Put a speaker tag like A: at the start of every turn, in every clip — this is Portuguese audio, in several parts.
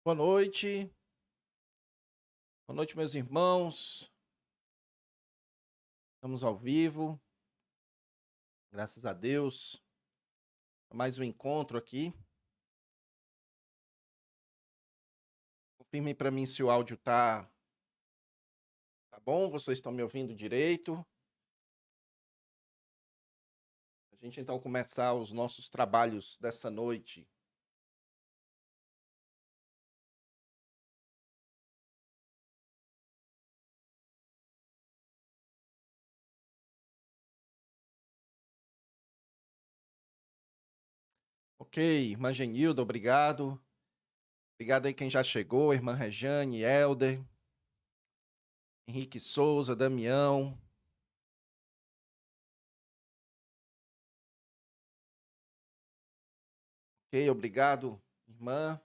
A: Boa noite, boa noite, meus irmãos. Estamos ao vivo, graças a Deus. Mais um encontro aqui. Confirmem para mim se o áudio tá bom, vocês estão me ouvindo direito. A gente então começar os nossos trabalhos dessa noite. Ok, irmã Genilda, obrigado. Obrigado aí quem já chegou, irmã Rejane, Helder, Henrique Souza, Damião. Ok, obrigado, irmã.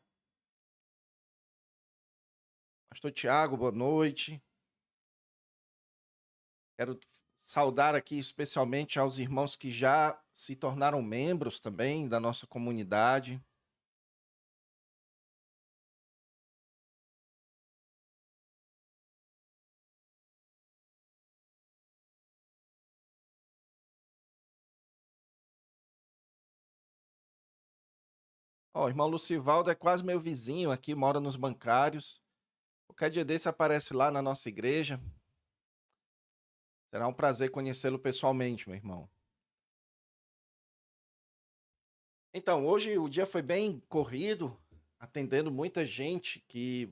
A: Pastor Tiago, boa noite. Quero saudar aqui especialmente aos irmãos que já se tornaram membros também da nossa comunidade. Ó, o irmão Lucivaldo é quase meu vizinho aqui, mora nos bancários. Qualquer dia desse aparece lá na nossa igreja. Será um prazer conhecê-lo pessoalmente, meu irmão. Então, hoje o dia foi bem corrido, atendendo muita gente que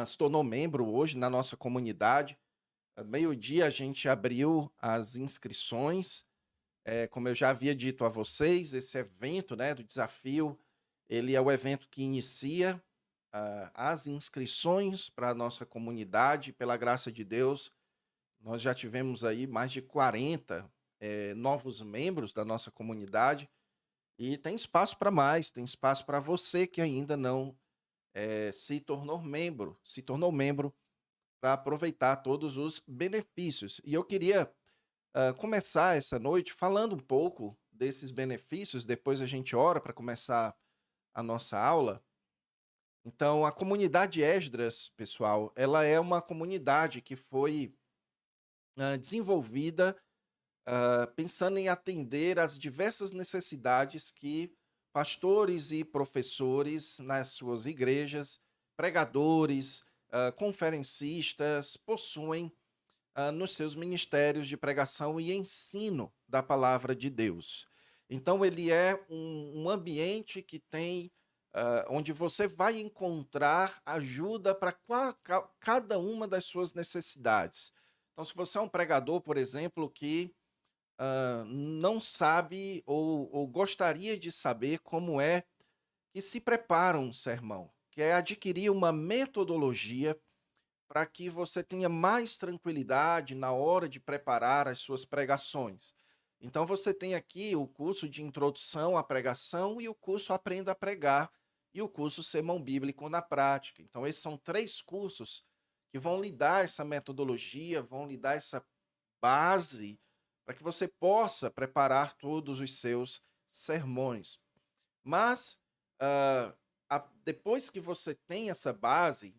A: se tornou membro hoje na nossa comunidade. Meio-dia a gente abriu as inscrições. Como eu já havia dito a vocês, esse evento, né, do desafio, ele é o evento que inicia as inscrições para a nossa comunidade. Pela graça de Deus, nós já tivemos aí mais de 40 novos membros da nossa comunidade e tem espaço para mais, tem espaço para você que ainda não se tornou membro para aproveitar todos os benefícios. E eu queria começar essa noite falando um pouco desses benefícios, depois a gente ora para começar a nossa aula. Então, a comunidade Esdras, pessoal, ela é uma comunidade que foi desenvolvida pensando em atender às diversas necessidades que pastores e professores nas suas igrejas, pregadores, conferencistas possuem nos seus ministérios de pregação e ensino da palavra de Deus. Então, ele é um ambiente que tem, onde você vai encontrar ajuda para cada uma das suas necessidades. Então, se você é um pregador, por exemplo, que não sabe ou gostaria de saber como é que se prepara um sermão, que é adquirir uma metodologia para que você tenha mais tranquilidade na hora de preparar as suas pregações. Então você tem aqui o curso de introdução à pregação e o curso Aprenda a Pregar e o curso Sermão Bíblico na Prática. Então esses são três cursos que vão lhe dar essa metodologia, vão lhe dar essa base para que você possa preparar todos os seus sermões. Mas depois que você tem essa base,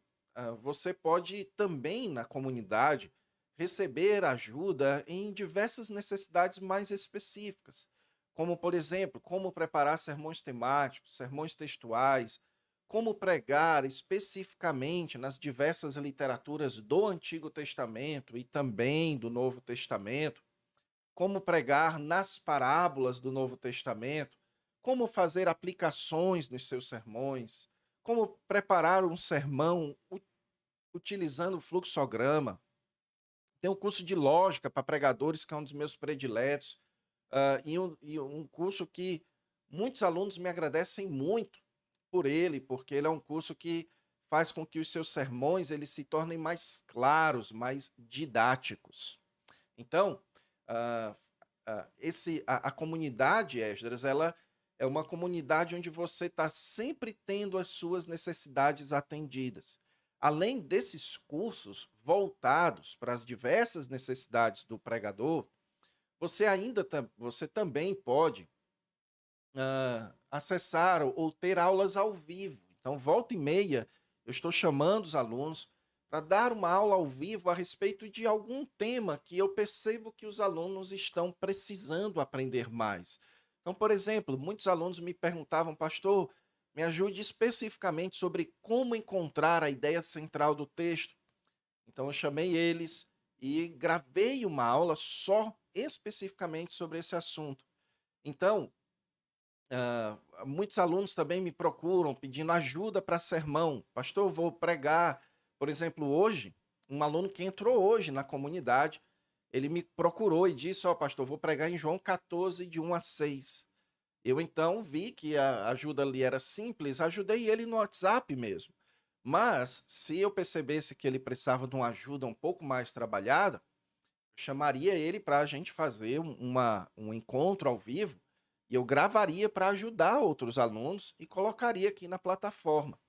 A: você pode também na comunidade receber ajuda em diversas necessidades mais específicas, como por exemplo, como preparar sermões temáticos, sermões textuais, como pregar especificamente nas diversas literaturas do Antigo Testamento e também do Novo Testamento, como pregar nas parábolas do Novo Testamento, como fazer aplicações nos seus sermões, como preparar um sermão utilizando o fluxograma. Tem um curso de lógica para pregadores, que é um dos meus prediletos, e um curso que muitos alunos me agradecem muito por ele, porque ele é um curso que faz com que os seus sermões eles se tornem mais claros, mais didáticos. Então, ah, a comunidade, Esdras, ela é uma comunidade onde você está sempre tendo as suas necessidades atendidas. Além desses cursos voltados para as diversas necessidades do pregador, você também pode acessar ou ter aulas ao vivo. Então, volta e meia, eu estou chamando os alunos para dar uma aula ao vivo a respeito de algum tema que eu percebo que os alunos estão precisando aprender mais. Então, por exemplo, muitos alunos me perguntavam, pastor, me ajude especificamente sobre como encontrar a ideia central do texto. Então, eu chamei eles e gravei uma aula só especificamente sobre esse assunto. Então, muitos alunos também me procuram pedindo ajuda para sermão. Pastor, eu vou pregar. Por exemplo, hoje, um aluno que entrou hoje na comunidade, ele me procurou e disse: Ó, pastor, vou pregar em João 14, de 1 a 6. Eu então vi que a ajuda ali era simples, ajudei ele no WhatsApp mesmo. Mas, se eu percebesse que ele precisava de uma ajuda um pouco mais trabalhada, eu chamaria ele para a gente fazer um encontro ao vivo e eu gravaria para ajudar outros alunos e colocaria aqui na plataforma.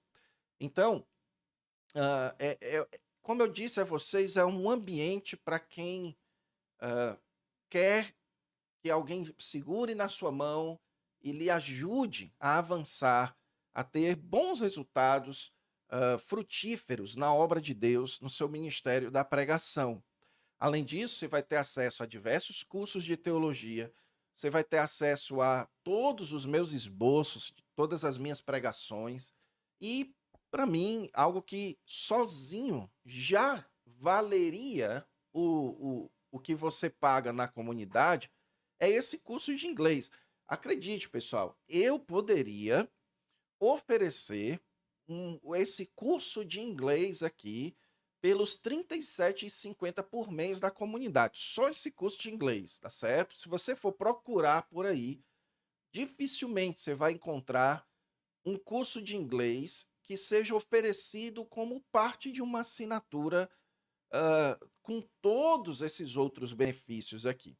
A: Então, como eu disse a vocês, é um ambiente para quem quer que alguém segure na sua mão e lhe ajude a avançar, a ter bons resultados frutíferos na obra de Deus, no seu ministério da pregação. Além disso, você vai ter acesso a diversos cursos de teologia, você vai ter acesso a todos os meus esboços, todas as minhas pregações, e, para mim, algo que sozinho já valeria o que você paga na comunidade é esse curso de inglês. Acredite, pessoal, eu poderia oferecer esse curso de inglês aqui pelos R$ 37,50 por mês da comunidade. Só esse curso de inglês, tá certo? Se você for procurar por aí, dificilmente você vai encontrar um curso de inglês que seja oferecido como parte de uma assinatura com todos esses outros benefícios aqui.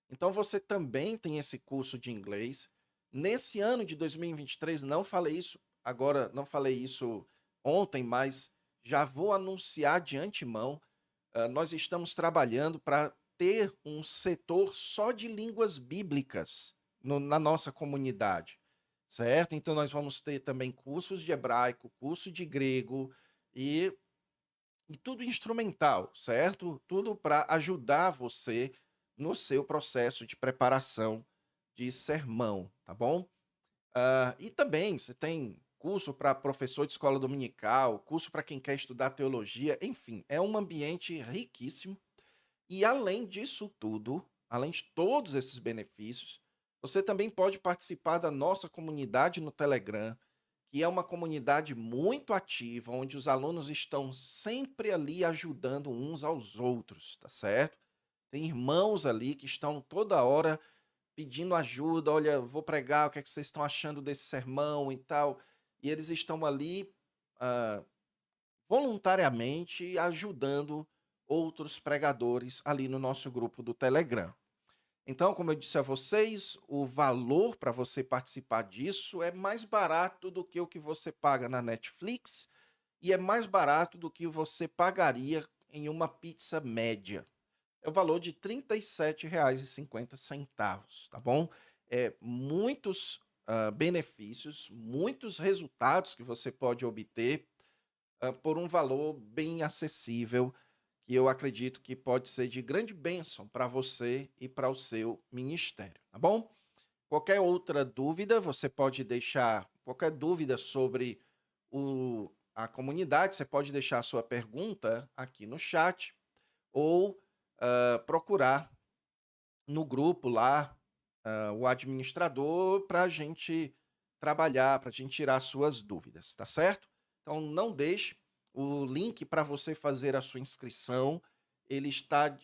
A: Então você também tem esse curso de inglês. Nesse ano de 2023, não falei isso agora, não falei isso ontem, mas já vou anunciar de antemão, nós estamos trabalhando para ter um setor só de línguas bíblicas na nossa comunidade, certo? Então nós vamos ter também cursos de hebraico, curso de grego e, e tudo instrumental, certo? Tudo para ajudar você no seu processo de preparação de sermão, tá bom? E também você tem curso para professor de escola dominical, curso para quem quer estudar teologia, enfim, é um ambiente riquíssimo. E além disso tudo, além de todos esses benefícios, você também pode participar da nossa comunidade no Telegram, que é uma comunidade muito ativa, onde os alunos estão sempre ali ajudando uns aos outros, tá certo? Tem irmãos ali que estão toda hora pedindo ajuda, olha, vou pregar, o que é que vocês estão achando desse sermão e tal. E eles estão ali ah, voluntariamente ajudando outros pregadores ali no nosso grupo do Telegram. Então, como eu disse a vocês, o valor para você participar disso é mais barato do que o que você paga na Netflix e é mais barato do que você pagaria em uma pizza média. É o valor de R$ 37,50, tá bom? Muitos benefícios, muitos resultados que você pode obter por um valor bem acessível, que eu acredito que pode ser de grande bênção para você e para o seu ministério, tá bom? Qualquer outra dúvida, você pode deixar qualquer dúvida sobre a comunidade, você pode deixar a sua pergunta aqui no chat ou procurar no grupo lá o administrador para a gente trabalhar, para a gente tirar suas dúvidas, tá certo? Então não deixe o link para você fazer a sua inscrição, ele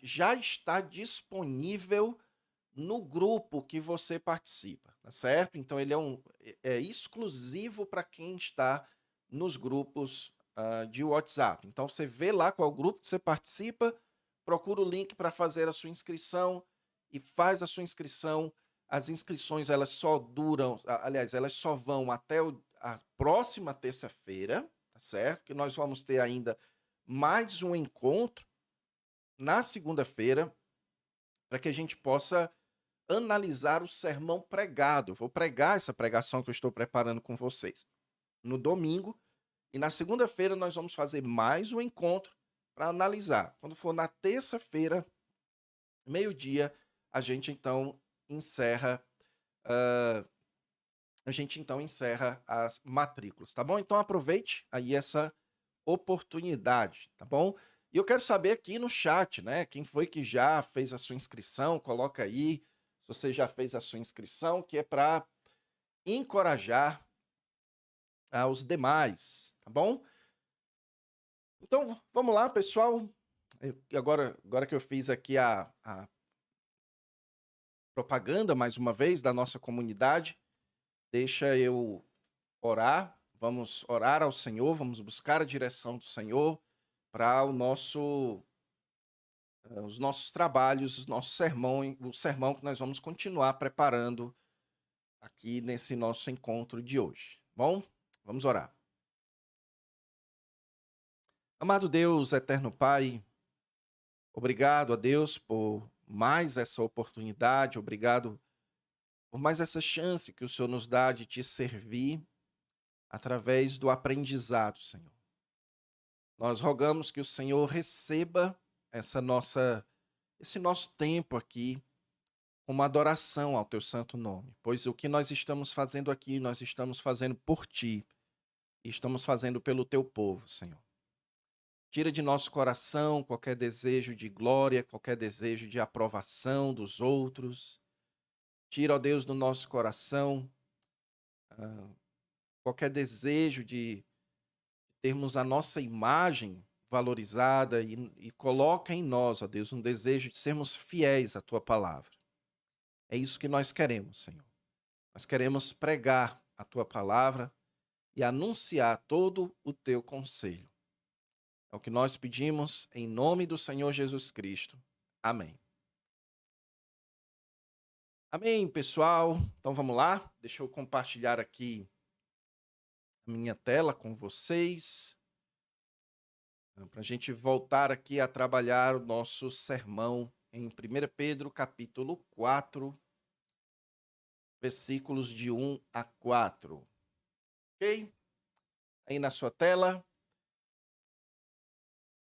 A: já está disponível no grupo que você participa, tá certo? Então ele é exclusivo para quem está nos grupos de WhatsApp. Então você vê lá qual grupo que você participa, procura o link para fazer a sua inscrição e faz a sua inscrição. As inscrições elas só duram, aliás, elas só vão até a próxima terça-feira, tá certo? Que nós vamos ter ainda mais um encontro na segunda-feira para que a gente possa analisar o sermão pregado. Eu vou pregar essa pregação que eu estou preparando com vocês no domingo, e na segunda-feira nós vamos fazer mais um encontro para analisar. Quando for na terça-feira, meio-dia, a gente então encerra, hã, a gente então encerra as matrículas, tá bom? Então aproveite aí essa oportunidade, tá bom? E eu quero saber aqui no chat, né, quem foi que já fez a sua inscrição, coloca aí se você já fez a sua inscrição, que é para encorajar aos demais, tá bom? Então, vamos lá, pessoal. Agora que eu fiz aqui a propaganda, mais uma vez, da nossa comunidade, deixa eu orar. Vamos orar ao Senhor, vamos buscar a direção do Senhor para os nossos trabalhos, os nossos sermão, o sermão que nós vamos continuar preparando aqui nesse nosso encontro de hoje. Bom, vamos orar. Amado Deus, eterno Pai, obrigado a Deus por mais essa oportunidade, obrigado por mais essa chance que o Senhor nos dá de te servir através do aprendizado, Senhor. Nós rogamos que o Senhor receba esse nosso tempo aqui como adoração ao teu santo nome, pois o que nós estamos fazendo aqui, nós estamos fazendo por ti e estamos fazendo pelo teu povo, Senhor. Tira de nosso coração qualquer desejo de glória, qualquer desejo de aprovação dos outros. Tira, ó Deus, do nosso coração ah, qualquer desejo de termos a nossa imagem valorizada e coloca em nós, ó Deus, um desejo de sermos fiéis à tua palavra. É isso que nós queremos, Senhor. Nós queremos pregar a tua palavra e anunciar todo o teu conselho. É o que nós pedimos em nome do Senhor Jesus Cristo. Amém. Amém, pessoal. Então vamos lá. Deixa eu compartilhar aqui a minha tela com vocês, para a gente voltar aqui a trabalhar o nosso sermão em 1 Pedro, capítulo 4, versículos de 1 a 4. Ok? Aí na sua tela.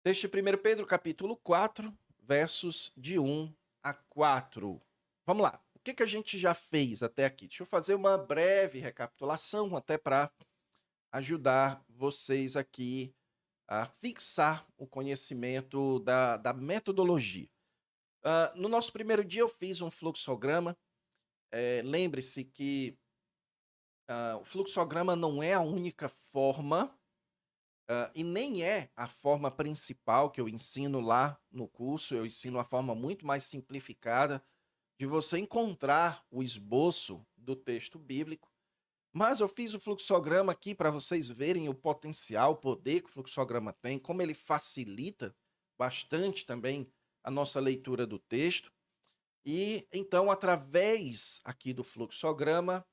A: Deste 1 Pedro, capítulo 4, versos de 1 a 4. Vamos lá. O que a gente já fez até aqui? Deixa eu fazer uma breve recapitulação, até para ajudar vocês aqui a fixar o conhecimento da metodologia. No nosso primeiro dia eu fiz um fluxograma. Lembre-se que o fluxograma não é a única forma e nem é a forma principal que eu ensino lá no curso. Eu ensino uma forma muito mais simplificada de você encontrar o esboço do texto bíblico. Mas eu fiz o fluxograma aqui para vocês verem o potencial, o poder que o fluxograma tem, como ele facilita bastante também a nossa leitura do texto. E então, através aqui do fluxograma,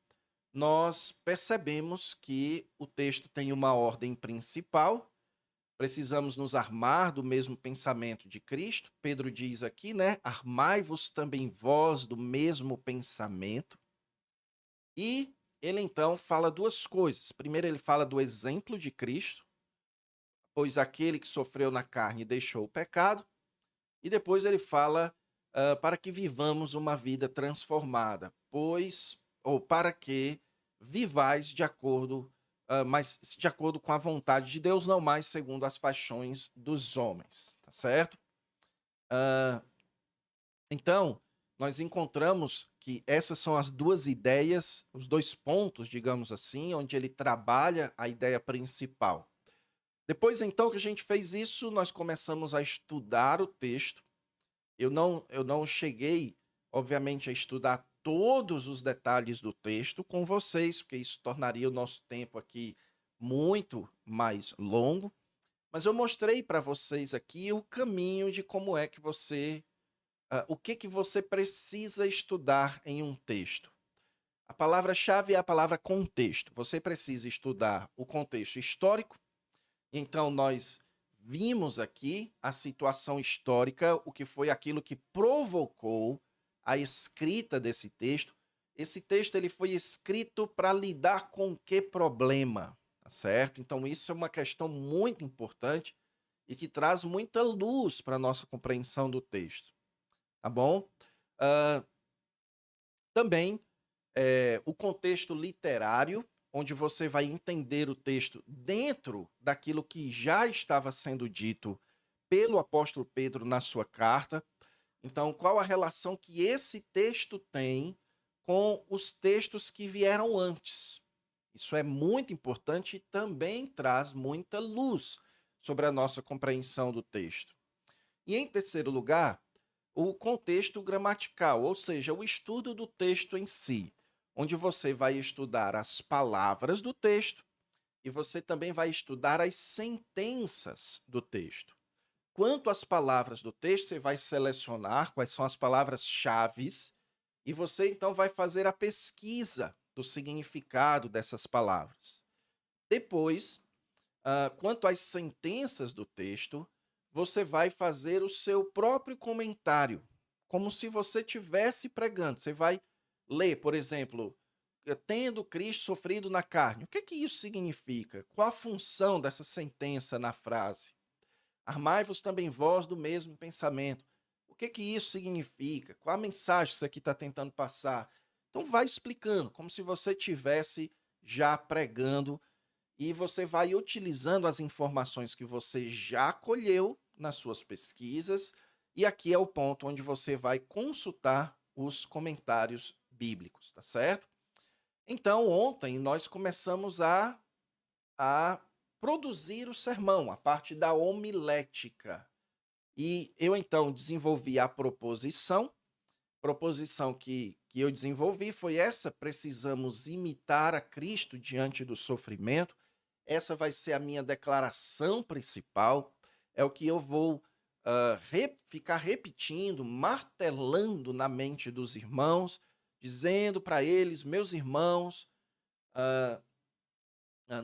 A: nós percebemos que o texto tem uma ordem principal. Precisamos nos armar do mesmo pensamento de Cristo. Pedro diz aqui, né? Armai-vos também vós do mesmo pensamento. E ele então fala duas coisas. Primeiro, ele fala do exemplo de Cristo, pois aquele que sofreu na carne deixou o pecado. E depois ele fala para que vivamos uma vida transformada, ou para que vivais de acordo, mas de acordo com a vontade de Deus, não mais segundo as paixões dos homens, tá certo? Ah, então, nós encontramos que essas são as duas ideias, os dois pontos, digamos assim, onde ele trabalha a ideia principal. Depois, então, que a gente fez isso, nós começamos a estudar o texto. Eu não cheguei, obviamente, a estudar todos os detalhes do texto com vocês, porque isso tornaria o nosso tempo aqui muito mais longo. Mas eu mostrei para vocês aqui o caminho de como é que o que que você precisa estudar em um texto. A palavra-chave é a palavra contexto. Você precisa estudar o contexto histórico. Então, nós vimos aqui a situação histórica, o que foi aquilo que provocou a escrita desse texto. Esse texto ele foi escrito para lidar com que problema? tá certo? Então, isso é uma questão muito importante e que traz muita luz para a nossa compreensão do texto, tá bom? Ah, também o contexto literário, onde você vai entender o texto dentro daquilo que já estava sendo dito pelo apóstolo Pedro na sua carta. Então, qual a relação que esse texto tem com os textos que vieram antes? Isso é muito importante e também traz muita luz sobre a nossa compreensão do texto. E em terceiro lugar, o contexto gramatical, ou seja, o estudo do texto em si, onde você vai estudar as palavras do texto e você também vai estudar as sentenças do texto. Quanto às palavras do texto, você vai selecionar quais são as palavras-chaves e você então vai fazer a pesquisa do significado dessas palavras. Depois, quanto às sentenças do texto, você vai fazer o seu próprio comentário, como se você estivesse pregando. Você vai ler, por exemplo, tendo Cristo sofrido na carne. O que é que isso significa? Qual a função dessa sentença na frase? Armai-vos também vós do mesmo pensamento. O que é que isso significa? Qual a mensagem que isso aqui está tentando passar? Então vai explicando, como se você estivesse já pregando e você vai utilizando as informações que você já colheu nas suas pesquisas, e aqui é o ponto onde você vai consultar os comentários bíblicos, tá certo? Então, ontem nós começamos a produzir o sermão, a parte da homilética. E eu então desenvolvi a proposição que eu desenvolvi foi essa: precisamos imitar a Cristo diante do sofrimento. Essa vai ser a minha declaração principal, é o que eu vou ficar repetindo, martelando na mente dos irmãos, dizendo para eles, meus irmãos,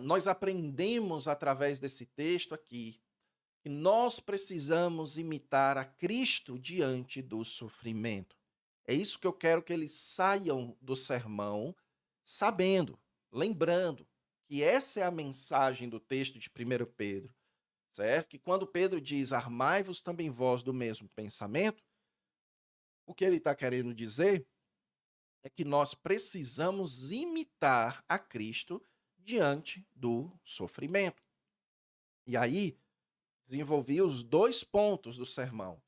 A: nós aprendemos através desse texto aqui que nós precisamos imitar a Cristo diante do sofrimento. É isso que eu quero que eles saiam do sermão sabendo, lembrando que essa é a mensagem do texto de 1 Pedro, certo? Que quando Pedro diz: armai-vos também vós do mesmo pensamento, o que ele está querendo dizer é que nós precisamos imitar a Cristo diante do sofrimento. E aí, desenvolvi os dois pontos do sermão.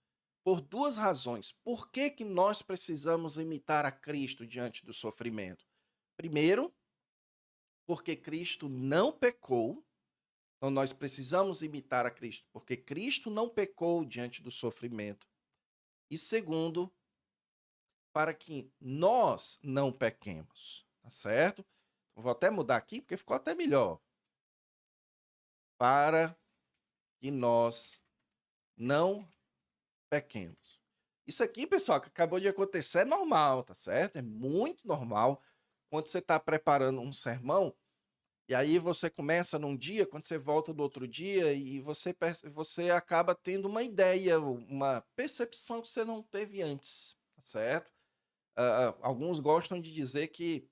A: Por duas razões. Por que, que nós precisamos imitar a Cristo diante do sofrimento? Primeiro, porque Cristo não pecou. Então, nós precisamos imitar a Cristo, porque Cristo não pecou diante do sofrimento. E segundo, para que nós não pequemos. Tá certo? Vou até mudar aqui, porque ficou até melhor. Para que nós não pequemos. Isso aqui, pessoal, que acabou de acontecer é normal, tá certo? É muito normal. Quando você está preparando um sermão, e aí você começa num dia, quando você volta do outro dia, e você acaba tendo uma ideia, uma percepção que você não teve antes, tá certo? Alguns gostam de dizer que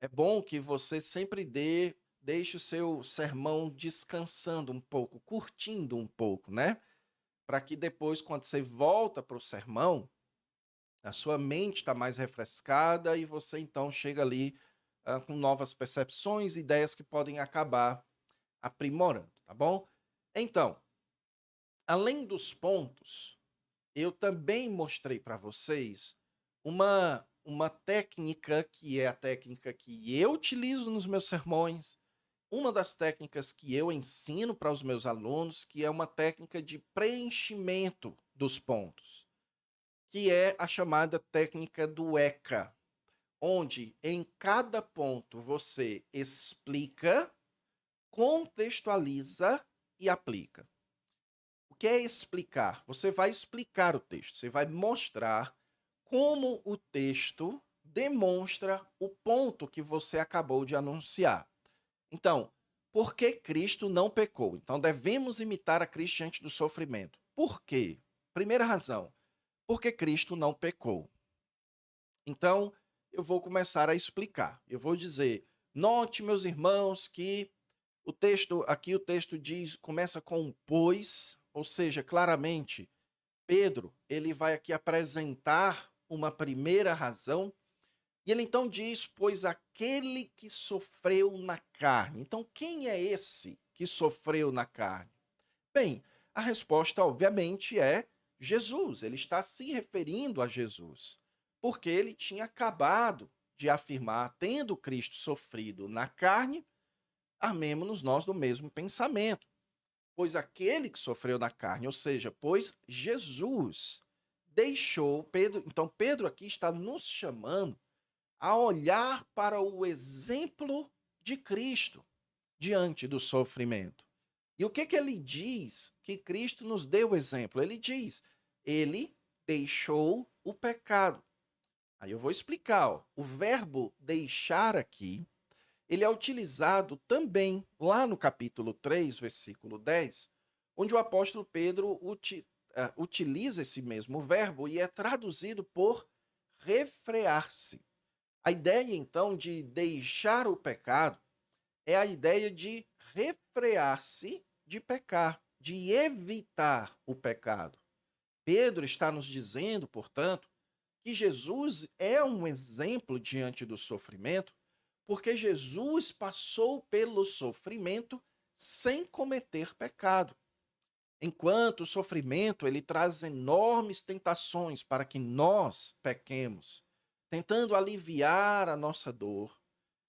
A: é bom que você sempre deixe o seu sermão descansando um pouco, curtindo um pouco, né? Para que depois, quando você volta para o sermão, a sua mente está mais refrescada e você então chega ali com novas percepções, ideias que podem acabar aprimorando, tá bom? Então, além dos pontos, eu também mostrei para vocês uma técnica que é a técnica que eu utilizo nos meus sermões, uma das técnicas que eu ensino para os meus alunos, que é uma técnica de preenchimento dos pontos, que é a chamada técnica do ECA, onde em cada ponto você explica, contextualiza e aplica. O que é explicar? Você vai explicar o texto, você vai mostrar como o texto demonstra o ponto que você acabou de anunciar. Então, por que Cristo não pecou? Então, devemos imitar a Cristo diante do sofrimento. Por quê? Primeira razão, porque Cristo não pecou. Então, eu vou começar a explicar. Eu vou dizer: note, meus irmãos, que O texto diz, começa com um pois, ou seja, claramente, Pedro, ele vai aqui apresentar uma primeira razão, e ele então diz: "Pois aquele que sofreu na carne". Então, quem é esse que sofreu na carne? Bem, a resposta, obviamente, é Jesus. Ele está se referindo a Jesus, porque ele tinha acabado de afirmar: tendo Cristo sofrido na carne, armemo-nos nós do mesmo pensamento. Pois aquele que sofreu na carne, ou seja, pois Jesus deixou Pedro. Então, Pedro aqui está nos chamando a olhar para o exemplo de Cristo diante do sofrimento. E o que que ele diz que Cristo nos deu exemplo? Ele diz: ele deixou o pecado. Aí eu vou explicar, ó. O verbo deixar aqui, ele é utilizado também lá no capítulo 3, versículo 10, onde o apóstolo Pedro utiliza esse mesmo verbo e é traduzido por refrear-se. A ideia, então, de deixar o pecado é a ideia de refrear-se de pecar, de evitar o pecado. Pedro está nos dizendo, portanto, que Jesus é um exemplo diante do sofrimento, porque Jesus passou pelo sofrimento sem cometer pecado. Enquanto o sofrimento ele traz enormes tentações para que nós pequemos, tentando aliviar a nossa dor.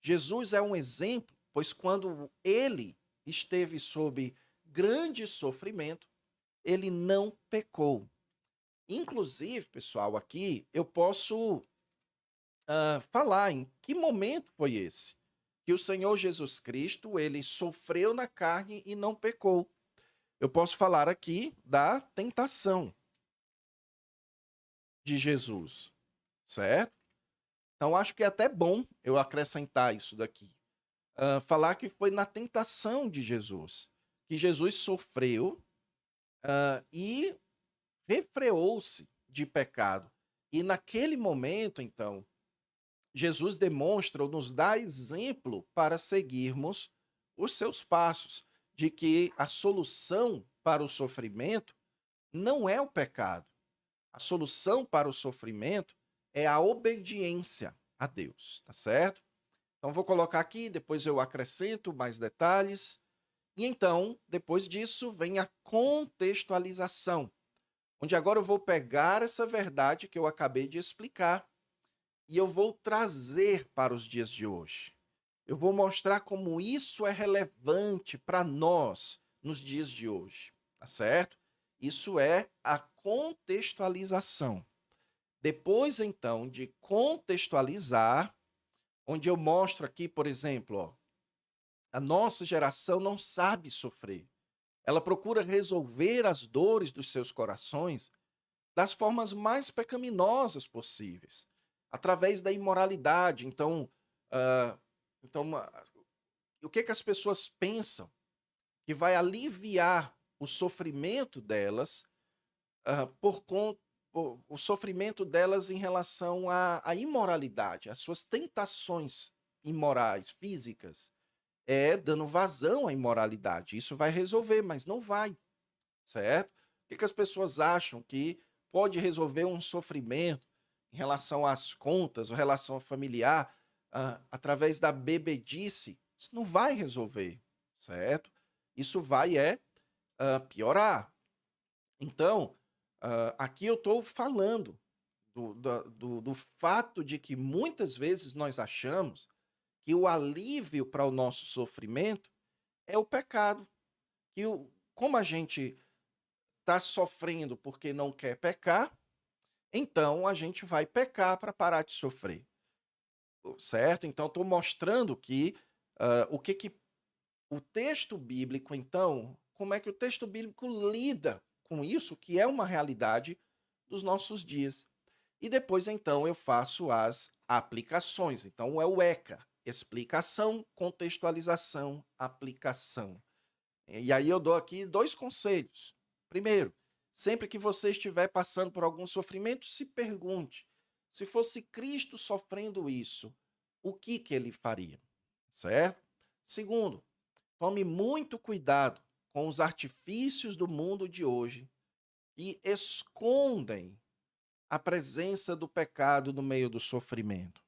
A: Jesus é um exemplo, pois quando ele esteve sob grande sofrimento, ele não pecou. Inclusive, pessoal, aqui eu posso falar em que momento foi esse que o Senhor Jesus Cristo ele sofreu na carne e não pecou. Eu posso falar aqui da tentação de Jesus, certo? Então acho que é até bom eu acrescentar isso daqui. Falar que foi na tentação de Jesus que Jesus sofreu e refreou-se de pecado. E naquele momento, então, Jesus demonstra ou nos dá exemplo para seguirmos os seus passos, de que a solução para o sofrimento não é o pecado. A solução para o sofrimento é a obediência a Deus, tá certo? Então vou colocar aqui, depois eu acrescento mais detalhes. E então, depois disso, vem a contextualização, onde agora eu vou pegar essa verdade que eu acabei de explicar e eu vou trazer para os dias de hoje. Eu vou mostrar como isso é relevante para nós nos dias de hoje, tá certo? Isso é a contextualização. Depois, então, de contextualizar, onde eu mostro aqui, por exemplo, ó, a nossa geração não sabe sofrer. Ela procura resolver as dores dos seus corações das formas mais pecaminosas possíveis, através da imoralidade. Então, ah, então o que, que as pessoas pensam que vai aliviar o sofrimento delas por conta o sofrimento delas em relação à imoralidade, às suas tentações imorais, físicas, é dando vazão à imoralidade. Isso vai resolver, mas não vai, certo? O que, que as pessoas acham que pode resolver um sofrimento em relação às contas, ou relação familiar, através da bebedice? Isso não vai resolver, certo? Isso vai piorar. Então, aqui eu estou falando do fato de que muitas vezes nós achamos que o alívio para o nosso sofrimento é o pecado. Como a gente está sofrendo porque não quer pecar, então a gente vai pecar para parar de sofrer, certo? Então estou mostrando que o que, que o texto bíblico, então, como é que o texto bíblico lida com isso, que é uma realidade dos nossos dias. E depois, então, eu faço as aplicações. Então, é o ECA: explicação, contextualização, aplicação. E aí eu dou aqui dois conselhos. Primeiro, sempre que você estiver passando por algum sofrimento, se pergunte: se fosse Cristo sofrendo isso, o que que ele faria? Certo? Segundo, Tome muito cuidado com os artifícios do mundo de hoje que escondem a presença do pecado no meio do sofrimento.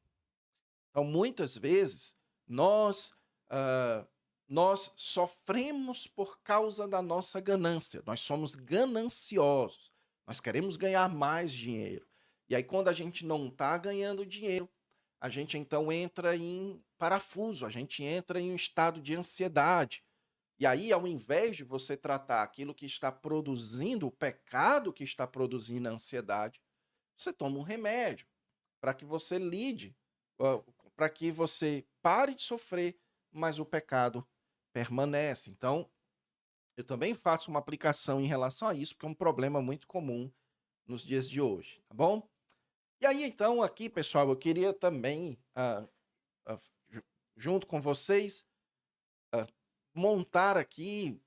A: Então, muitas vezes, nós, ah, nós sofremos por causa da nossa ganância. Nós somos gananciosos. Nós queremos ganhar mais dinheiro. E aí, quando a gente não está ganhando dinheiro, a gente então entra em parafuso, a gente entra em um estado de ansiedade. E aí, ao invés de você tratar aquilo que está produzindo, o pecado que está produzindo a ansiedade, você toma um remédio para que você lide, para que você pare de sofrer, mas o pecado permanece. Então, eu também faço uma aplicação em relação a isso, porque é um problema muito comum nos dias de hoje, tá bom? E aí, então, aqui, pessoal, eu queria também, ah, ju- junto com vocês, ah, montar aqui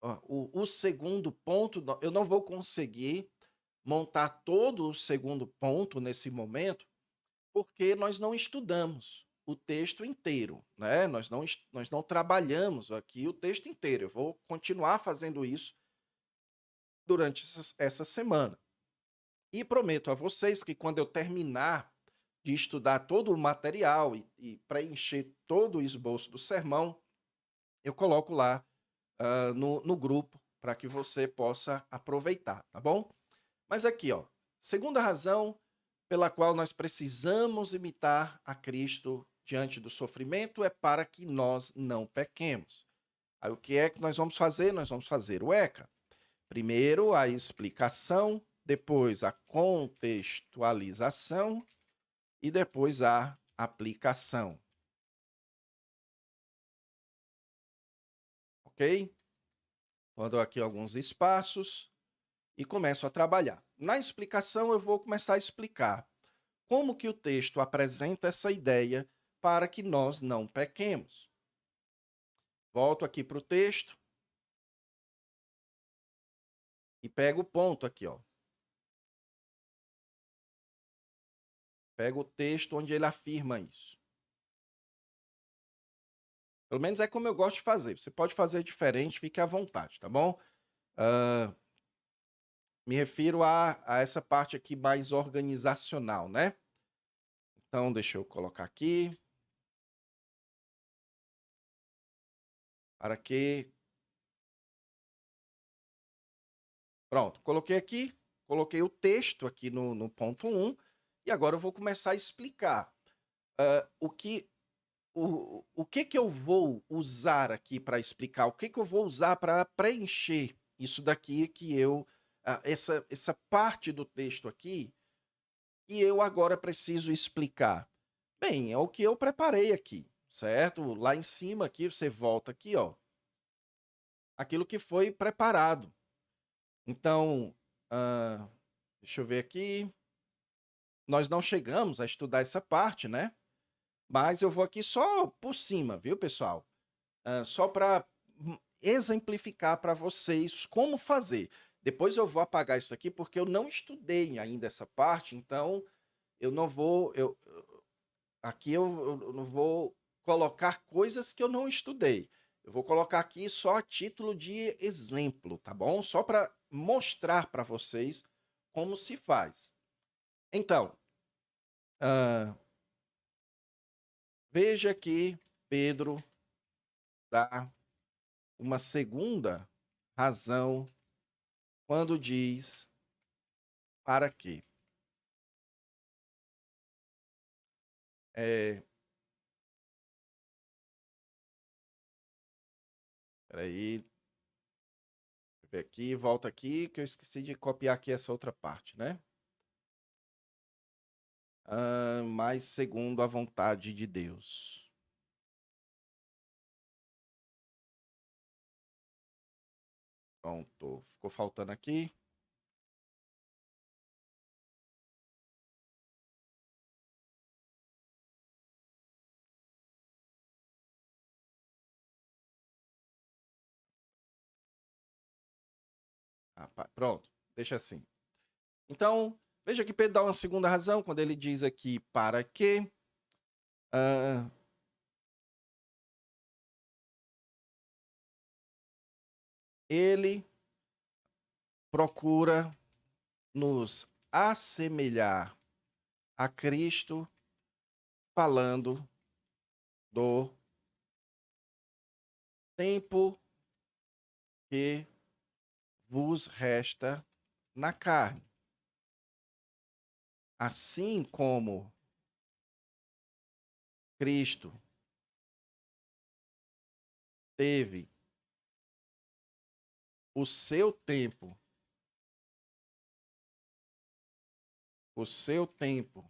A: o segundo ponto. Eu não vou conseguir montar todo o segundo ponto nesse momento, porque nós não estudamos o texto inteiro, né? Nós não trabalhamos aqui o texto inteiro. Eu vou continuar fazendo isso durante essa semana. E prometo a vocês que quando eu terminar de estudar todo o material e preencher todo o esboço do sermão, eu coloco lá no grupo para que você possa aproveitar, tá bom? Mas aqui, ó, segunda razão pela qual nós precisamos imitar a Cristo diante do sofrimento é para que nós não pequemos. Aí o que é que nós vamos fazer? Nós vamos fazer o ECA. Primeiro a explicação, depois a contextualização e depois a aplicação. Ok? Vou dar aqui alguns espaços e começo a trabalhar. Na explicação, eu vou começar a explicar como que o texto apresenta essa ideia para que nós não pequemos. Volto aqui para o texto e pego o ponto aqui, ó. Pego o texto onde ele afirma isso. Pelo menos é como eu gosto de fazer. Você pode fazer diferente, fique à vontade, tá bom? Ah, me refiro a essa parte aqui mais organizacional, né? Então, deixa eu colocar aqui. Para que. Pronto, coloquei aqui. Coloquei o texto aqui no ponto 1. E agora eu vou começar a explicar o que que eu vou usar aqui para explicar, o que que eu vou usar para preencher isso daqui que essa parte do texto aqui, que eu agora preciso explicar. Bem, é o que eu preparei aqui, certo? Lá em cima aqui, você volta aqui, ó, aquilo que foi preparado. Então, ah, deixa eu ver aqui, nós não chegamos a estudar essa parte, né? Mas eu vou aqui só por cima, viu, pessoal? Só para exemplificar para vocês como fazer. Depois eu vou apagar isso aqui porque eu não estudei ainda essa parte, então eu não vou, aqui eu não vou colocar coisas que eu não estudei. Eu vou colocar aqui só a título de exemplo, tá bom? Só para mostrar para vocês como se faz. Então, ah, veja que Pedro dá uma segunda razão quando diz para quê. É, Espera aí, deixa eu ver aqui, volta aqui, que eu esqueci de copiar aqui essa outra parte, né? Mas segundo a vontade de Deus. Pronto, ficou faltando aqui. Pronto, deixa assim. Então, veja que Pedro dá uma segunda razão quando ele diz aqui para quê. Ah, ele procura nos assemelhar a Cristo, falando do tempo que vos resta na carne. Assim como Cristo teve o seu tempo, o seu tempo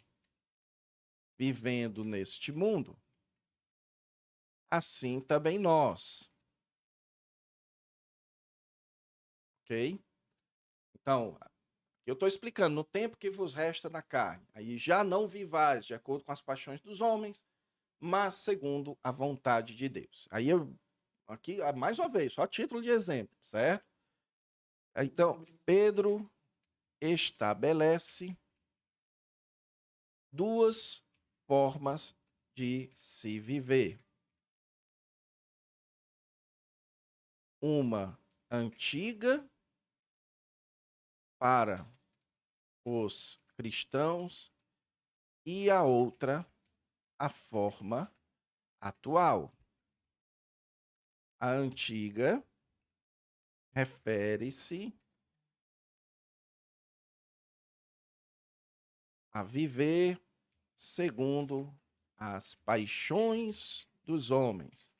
A: vivendo neste mundo, assim também nós, ok? Então, eu estou explicando, no tempo que vos resta na carne, aí já não vivais de acordo com as paixões dos homens, mas segundo a vontade de Deus. Aí eu, aqui, mais uma vez, só a título de exemplo, certo? Então, Pedro estabelece duas formas de se viver. Uma antiga para os cristãos e a outra a forma atual. A antiga refere-se a viver segundo as paixões dos homens.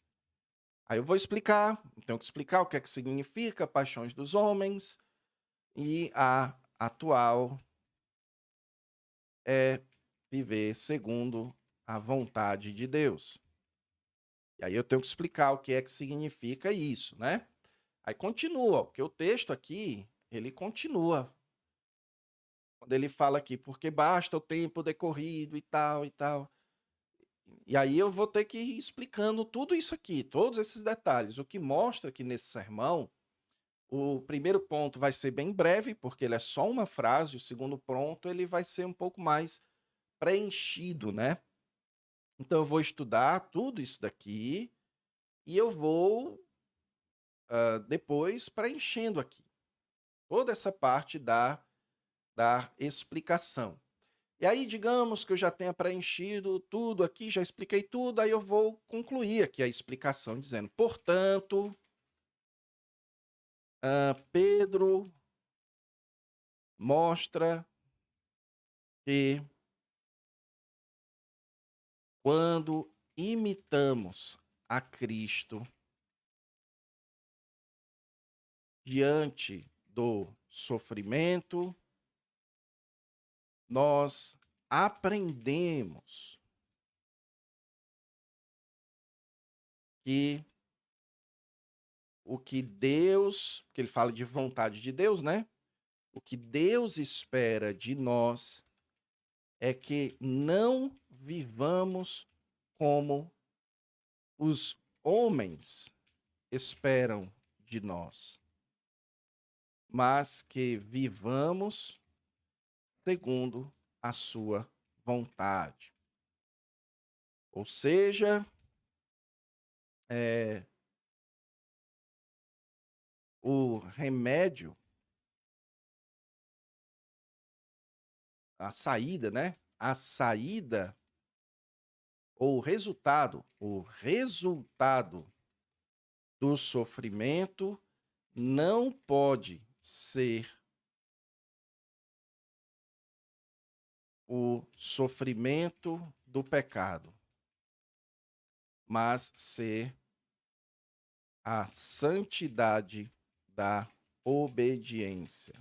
A: Aí eu vou explicar, tenho que explicar o que é que significa paixões dos homens, e a atual é viver segundo a vontade de Deus. E aí eu tenho que explicar o que é que significa isso, né? Aí continua, porque o texto aqui, ele continua. Quando ele fala aqui, porque basta o tempo decorrido e tal e tal. E aí eu vou ter que ir explicando tudo isso aqui, todos esses detalhes. O que mostra que nesse sermão, o primeiro ponto vai ser bem breve, porque ele é só uma frase, o segundo ponto ele vai ser um pouco mais preenchido, né? Então eu vou estudar tudo isso daqui e eu vou depois preenchendo aqui toda essa parte da explicação. E aí, digamos que eu já tenha preenchido tudo aqui, já expliquei tudo, aí eu vou concluir aqui a explicação dizendo, portanto, Pedro mostra que quando imitamos a Cristo diante do sofrimento, nós aprendemos que o que Deus, que ele fala de vontade de Deus, né? O que Deus espera de nós é que não vivamos como os homens esperam de nós, mas que vivamos segundo a sua vontade. Ou seja, é, o remédio, a saída, né? A saída ou o resultado do sofrimento não pode ser o sofrimento do pecado, mas ser a santidade da obediência.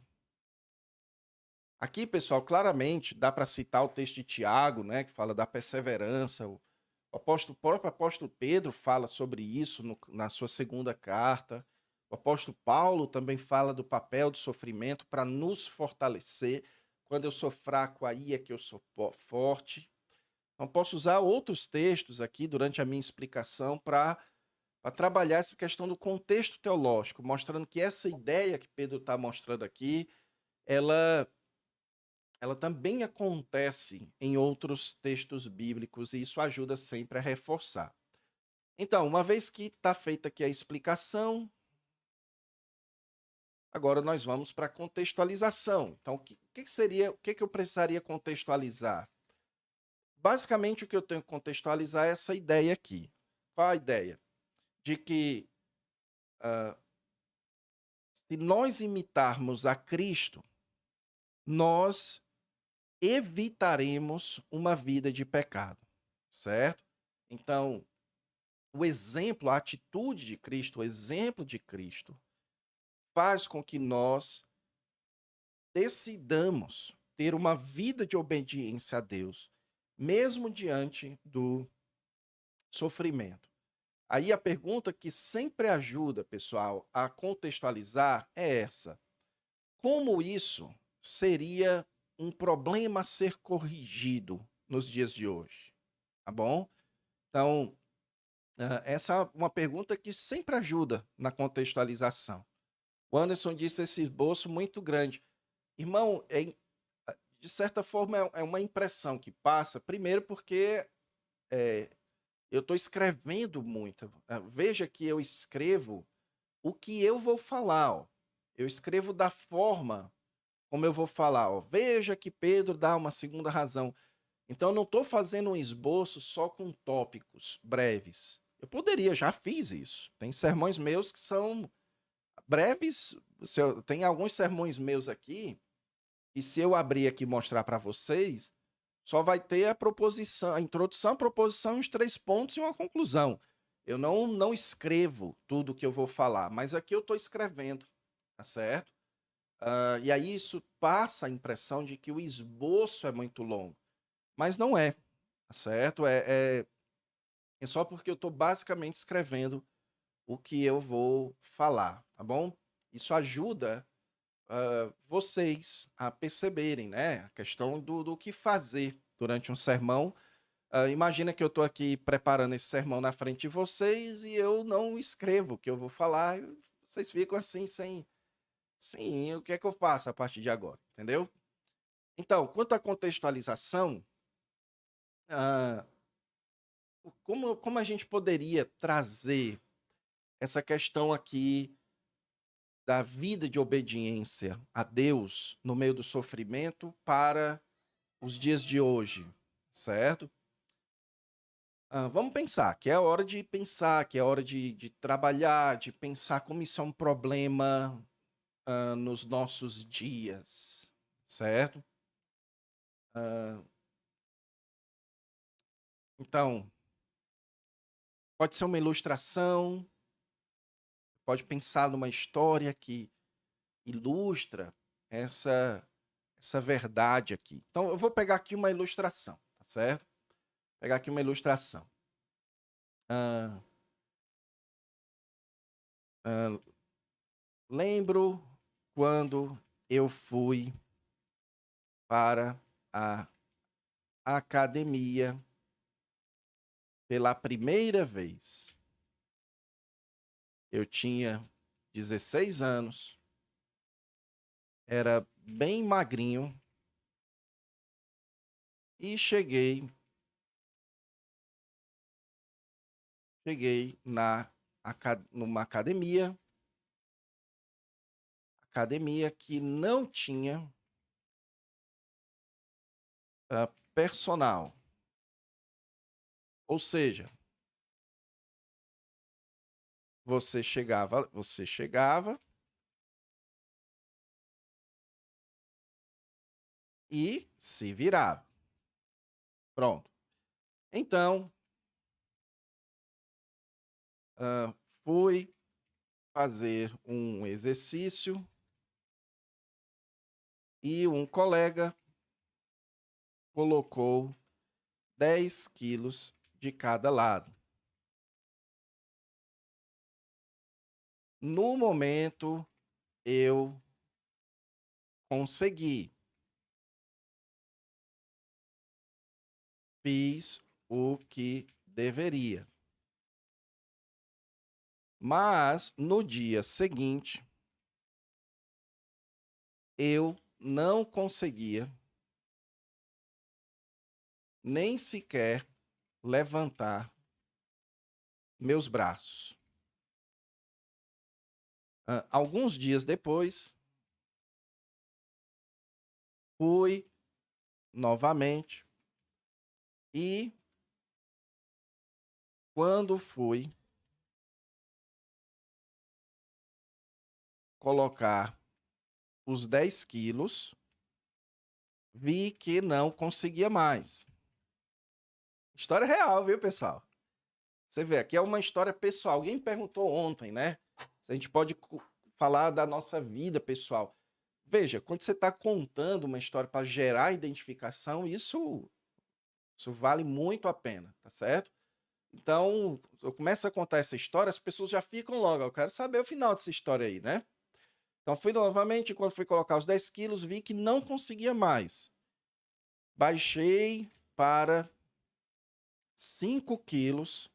A: Aqui, pessoal, claramente dá para citar o texto de Tiago, né, que fala da perseverança. O próprio apóstolo Pedro fala sobre isso na sua segunda carta. O apóstolo Paulo também fala do papel do sofrimento para nos fortalecer. Quando eu sou fraco, aí é que eu sou forte. Então, posso usar outros textos aqui durante a minha explicação para trabalhar essa questão do contexto teológico, mostrando que essa ideia que Pedro está mostrando aqui, ela também acontece em outros textos bíblicos e isso ajuda sempre a reforçar. Então, uma vez que está feita aqui a explicação, Agora nós vamos para a contextualização. Então, o que seria, o que eu precisaria contextualizar? Basicamente, o que eu tenho que contextualizar é essa ideia aqui. Qual a ideia? De que ah, se nós imitarmos a Cristo, nós evitaremos uma vida de pecado, certo? Então, o exemplo, a atitude de Cristo, o exemplo de Cristo, faz com que nós decidamos ter uma vida de obediência a Deus, mesmo diante do sofrimento. Aí a pergunta que sempre ajuda, pessoal, a contextualizar é essa: como isso seria um problema a ser corrigido nos dias de hoje? Tá bom? Então, essa é uma pergunta que sempre ajuda na contextualização. O Anderson disse esse esboço muito grande. Irmão, de certa forma é uma impressão que passa, primeiro porque é, eu estou escrevendo muito. Veja que eu escrevo o que eu vou falar. Ó. Eu escrevo da forma como eu vou falar. Ó. Veja que Pedro dá uma segunda razão. Então, eu não estou fazendo um esboço só com tópicos breves. Eu poderia, já fiz isso. Tem sermões meus que são breves. Tem alguns sermões meus aqui, e se eu abrir aqui e mostrar para vocês, só vai ter a proposição, a introdução, a proposição, os 3 pontos e uma conclusão. Eu não escrevo tudo o que eu vou falar, mas aqui eu estou escrevendo, tá certo? E aí isso passa a impressão de que o esboço é muito longo, mas não é, tá certo? É só porque eu estou basicamente escrevendo o que eu vou falar, tá bom? Isso ajuda vocês a perceberem, né, a questão do que fazer durante um sermão. Imagina que eu estou aqui preparando esse sermão na frente de vocês e eu não escrevo o que eu vou falar, vocês ficam assim sem o que é que eu faço a partir de agora, entendeu? Então, quanto à contextualização, ah, como a gente poderia trazer essa questão aqui da vida de obediência a Deus no meio do sofrimento para os dias de hoje, certo? Vamos pensar, que é hora de pensar, que é hora de trabalhar, de pensar como isso é um problema nos nossos dias, certo? Ah, então, pode ser uma ilustração, pode pensar numa história que ilustra essa, essa verdade aqui. Então, eu vou pegar aqui uma ilustração, tá certo? Pegar aqui uma ilustração. Ah, ah, lembro quando eu fui para a academia pela primeira vez. Eu tinha 16 anos, era bem magrinho e cheguei numa academia que não tinha personal. Ou seja, você chegava e se virava. Pronto. Então, ah, fui fazer um exercício e um colega colocou 10 quilos de cada lado. No momento, eu consegui. Fiz o que deveria. Mas no dia seguinte, eu não conseguia nem sequer levantar meus braços. Alguns dias depois, fui novamente e quando fui colocar os 10 quilos, vi que não conseguia mais. História real, viu, pessoal? Você vê, aqui é uma história pessoal. Alguém perguntou ontem, né? Se a gente pode falar da nossa vida pessoal. Veja, quando você está contando uma história para gerar identificação, isso vale muito a pena, tá certo? Então, eu começo a contar essa história, as pessoas já ficam logo. Eu quero saber o final dessa história aí, né? Então, fui novamente, quando fui colocar os 10 quilos, vi que não conseguia mais. Baixei para 5 quilos,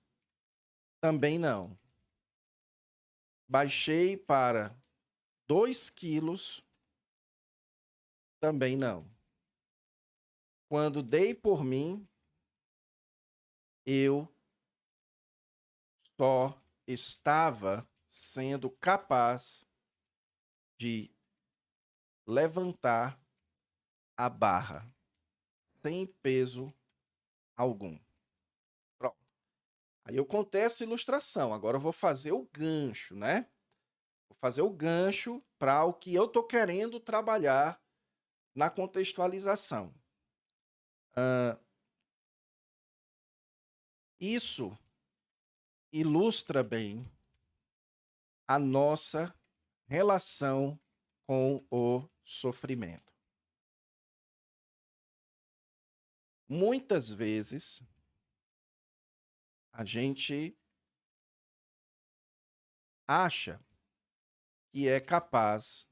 A: também não. Baixei para 2 quilos, também não. Quando dei por mim, eu só estava sendo capaz de levantar a barra sem peso algum. Pronto. Aí eu contei essa ilustração. Agora eu vou fazer o gancho, né? Vou fazer o gancho para o que eu estou querendo trabalhar na contextualização. Isso ilustra bem a nossa relação com o sofrimento. Muitas vezes a gente acha que é capaz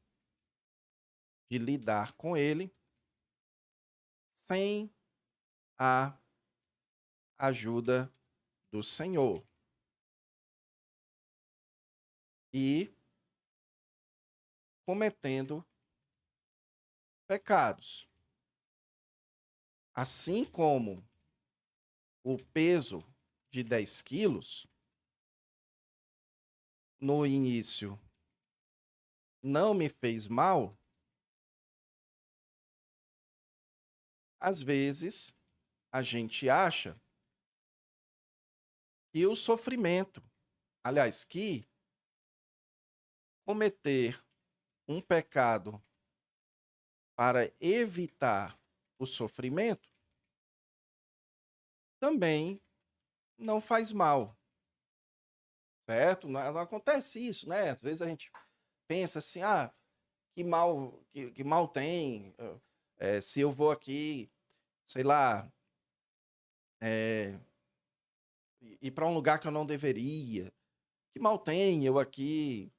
A: de lidar com ele sem a ajuda do Senhor. E cometendo pecados. Assim como o peso de 10 quilos, no início não me fez mal, às vezes a gente acha que o sofrimento, aliás, que cometer um pecado para evitar o sofrimento também não faz mal, certo? Não acontece isso, né? Às vezes a gente pensa assim, que mal tem, se eu vou aqui, sei lá, é, ir para um lugar que eu não deveria, que mal tem eu aqui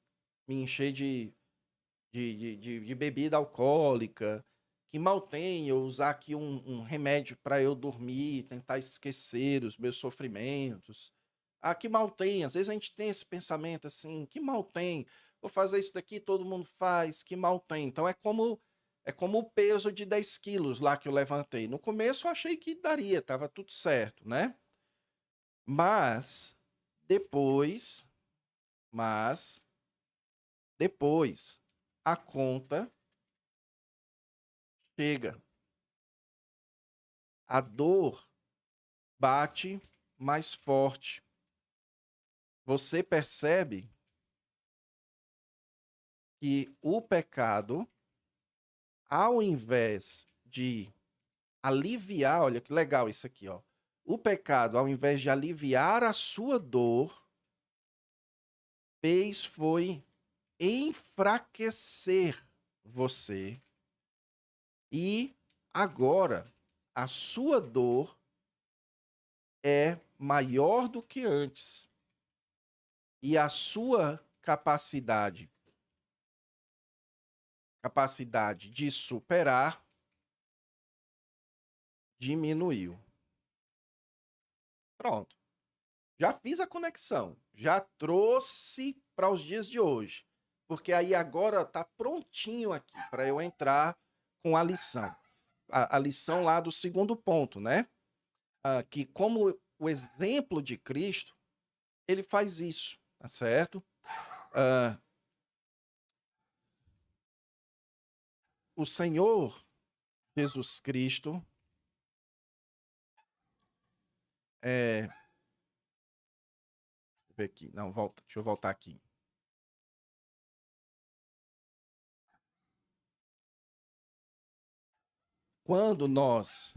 A: me encher de bebida alcoólica, que mal tem eu usar aqui um remédio para eu dormir, tentar esquecer os meus sofrimentos. Ah, que mal tem, às vezes a gente tem esse pensamento assim, que mal tem, vou fazer isso daqui, todo mundo faz, que mal tem. Então é como o peso de 10 quilos lá que eu levantei. No começo eu achei que daria, estava tudo certo, né? Mas depois, mas depois a conta chega. A dor bate mais forte. Você percebe que o pecado, ao invés de aliviar, olha que legal isso aqui, ó. O pecado, ao invés de aliviar a sua dor, fez foi enfraquecer você. E agora a sua dor é maior do que antes. E a sua capacidade de superar diminuiu. Pronto. Já fiz a conexão, já trouxe para os dias de hoje, porque aí agora tá prontinho aqui para eu entrar com a lição. A lição lá do segundo ponto, né? Que como o exemplo de Cristo, ele faz isso, tá certo? o Senhor Jesus Cristo é. Deixa eu ver aqui. Não, volta. Deixa eu voltar aqui. Quando nós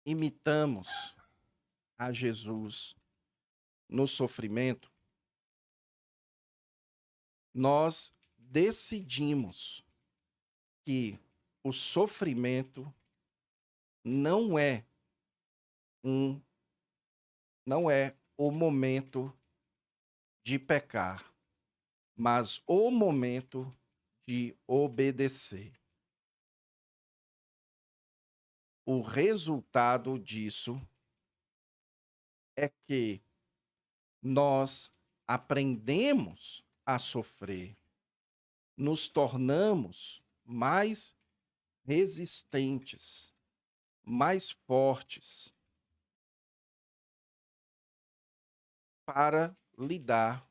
A: imitamos a Jesus no sofrimento, nós decidimos que o sofrimento não é um não é o momento de pecar, mas o momento de obedecer. O resultado disso é que nós aprendemos a sofrer, nos tornamos mais resistentes, mais fortes para lidar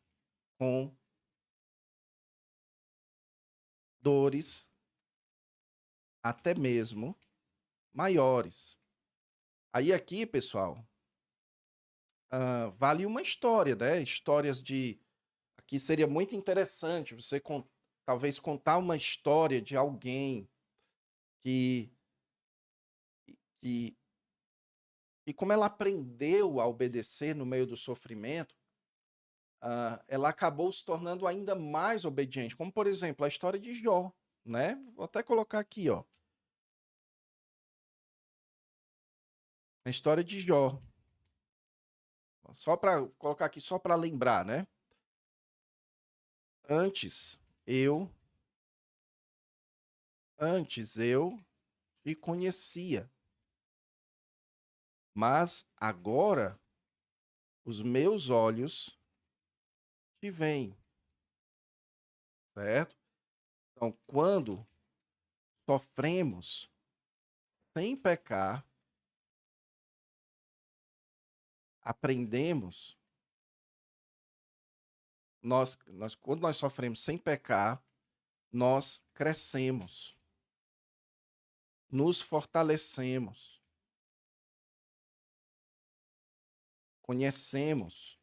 A: com dores até mesmo maiores. Aí aqui, pessoal, vale uma história, né? Histórias de... Aqui seria muito interessante você talvez contar uma história de alguém que, que, e como ela aprendeu a obedecer no meio do sofrimento, ela acabou se tornando ainda mais obediente. Como, por exemplo, a história de Jó, né? Vou até colocar aqui, ó. A história de Jó. Só para colocar aqui, só para lembrar, né? Antes eu, antes eu te conhecia, mas agora os meus olhos te veem, certo? Então, quando sofremos sem pecar, aprendemos, quando nós sofremos sem pecar, nós crescemos, nos fortalecemos, conhecemos,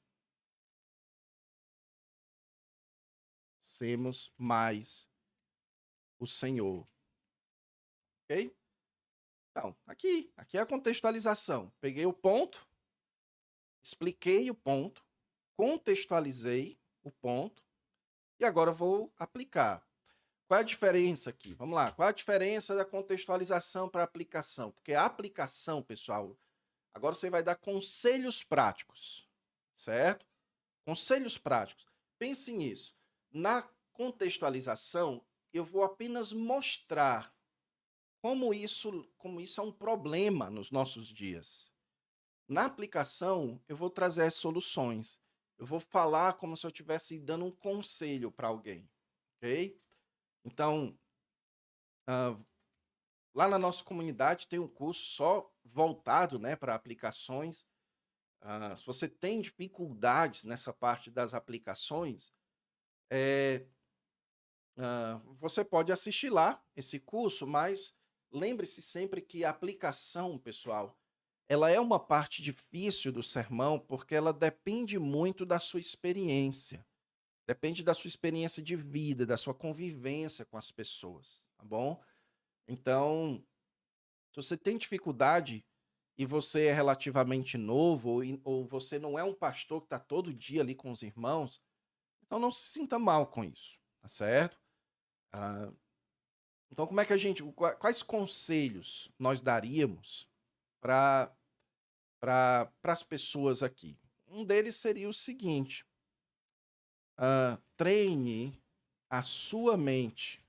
A: semos mais o Senhor, ok? Então, aqui é a contextualização. Peguei o ponto, expliquei o ponto, contextualizei o ponto e agora vou aplicar. Qual é a diferença aqui? Vamos lá. Qual é a diferença da contextualização para a aplicação? Porque a aplicação, pessoal, agora você vai dar conselhos práticos, certo? Conselhos práticos. Pense nisso. Na contextualização, eu vou apenas mostrar como isso é um problema nos nossos dias. Na aplicação, eu vou trazer as soluções. Eu vou falar como se eu estivesse dando um conselho para alguém, ok? Então, ah, lá na nossa comunidade tem um curso só voltado, né, para aplicações. Se você tem dificuldades nessa parte das aplicações, você pode assistir lá esse curso, mas lembre-se sempre que a aplicação, pessoal, ela é uma parte difícil do sermão, porque ela depende muito da sua experiência. Depende da sua experiência de vida, da sua convivência com as pessoas, tá bom? Então, se você tem dificuldade e você é relativamente novo, ou você não é um pastor que está todo dia ali com os irmãos, então não se sinta mal com isso, tá certo? Ah, então, como é que quais conselhos nós daríamos para as pessoas aqui? Um deles seria o seguinte: treine a sua mente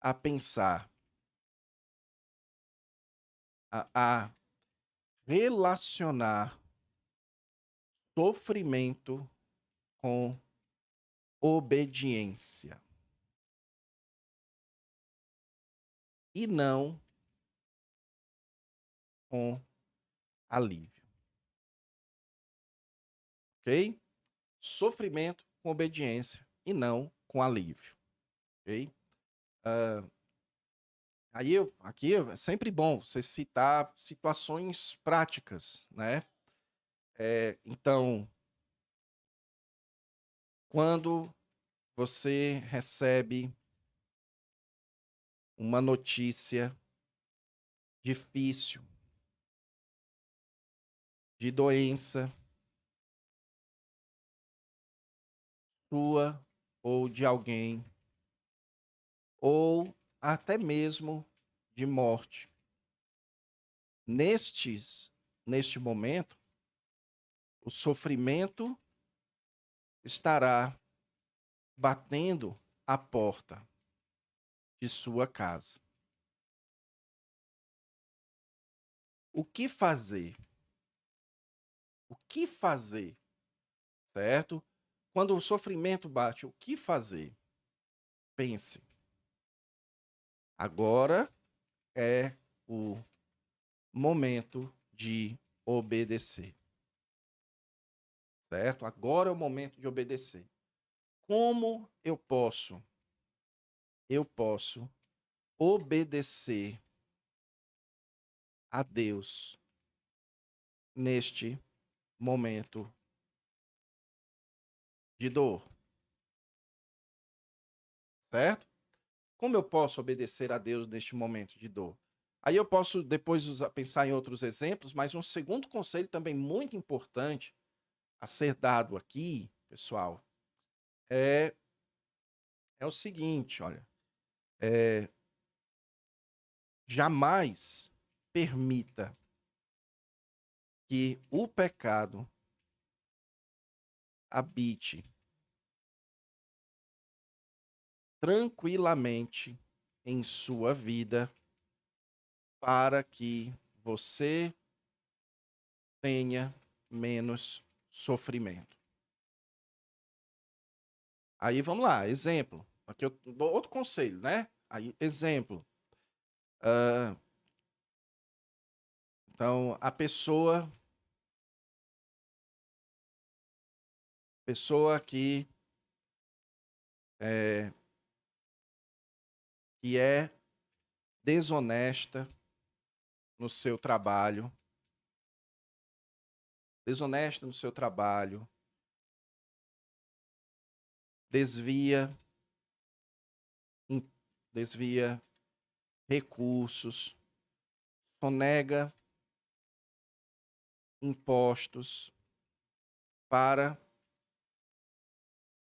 A: a pensar, a relacionar sofrimento com obediência e não com alívio, ok? Sofrimento com obediência e não com alívio, ok? Ah, aqui é sempre bom você citar situações práticas, né? Então, quando você recebe uma notícia difícil de doença sua ou de alguém, ou até mesmo de morte, nestes, neste momento, o sofrimento estará batendo a porta de sua casa. O que fazer? O que fazer? Certo? Quando o sofrimento bate, o que fazer? Pense. Agora é o momento de obedecer, certo? Agora é o momento de obedecer. Como eu posso obedecer a Deus neste momento de dor, certo? Como eu posso obedecer a Deus neste momento de dor? Aí eu posso depois pensar em outros exemplos, mas um segundo conselho também muito importante a ser dado aqui, pessoal, é, é o seguinte, olha, é, jamais permita que o pecado habite tranquilamente em sua vida para que você tenha menos sofrimento. Aí vamos lá, exemplo. Aqui eu dou outro conselho, né? Aí, exemplo. ah, então, a pessoa é, que é desonesta no seu trabalho, desonesta no seu trabalho, desvia, desvia recursos, sonega impostos para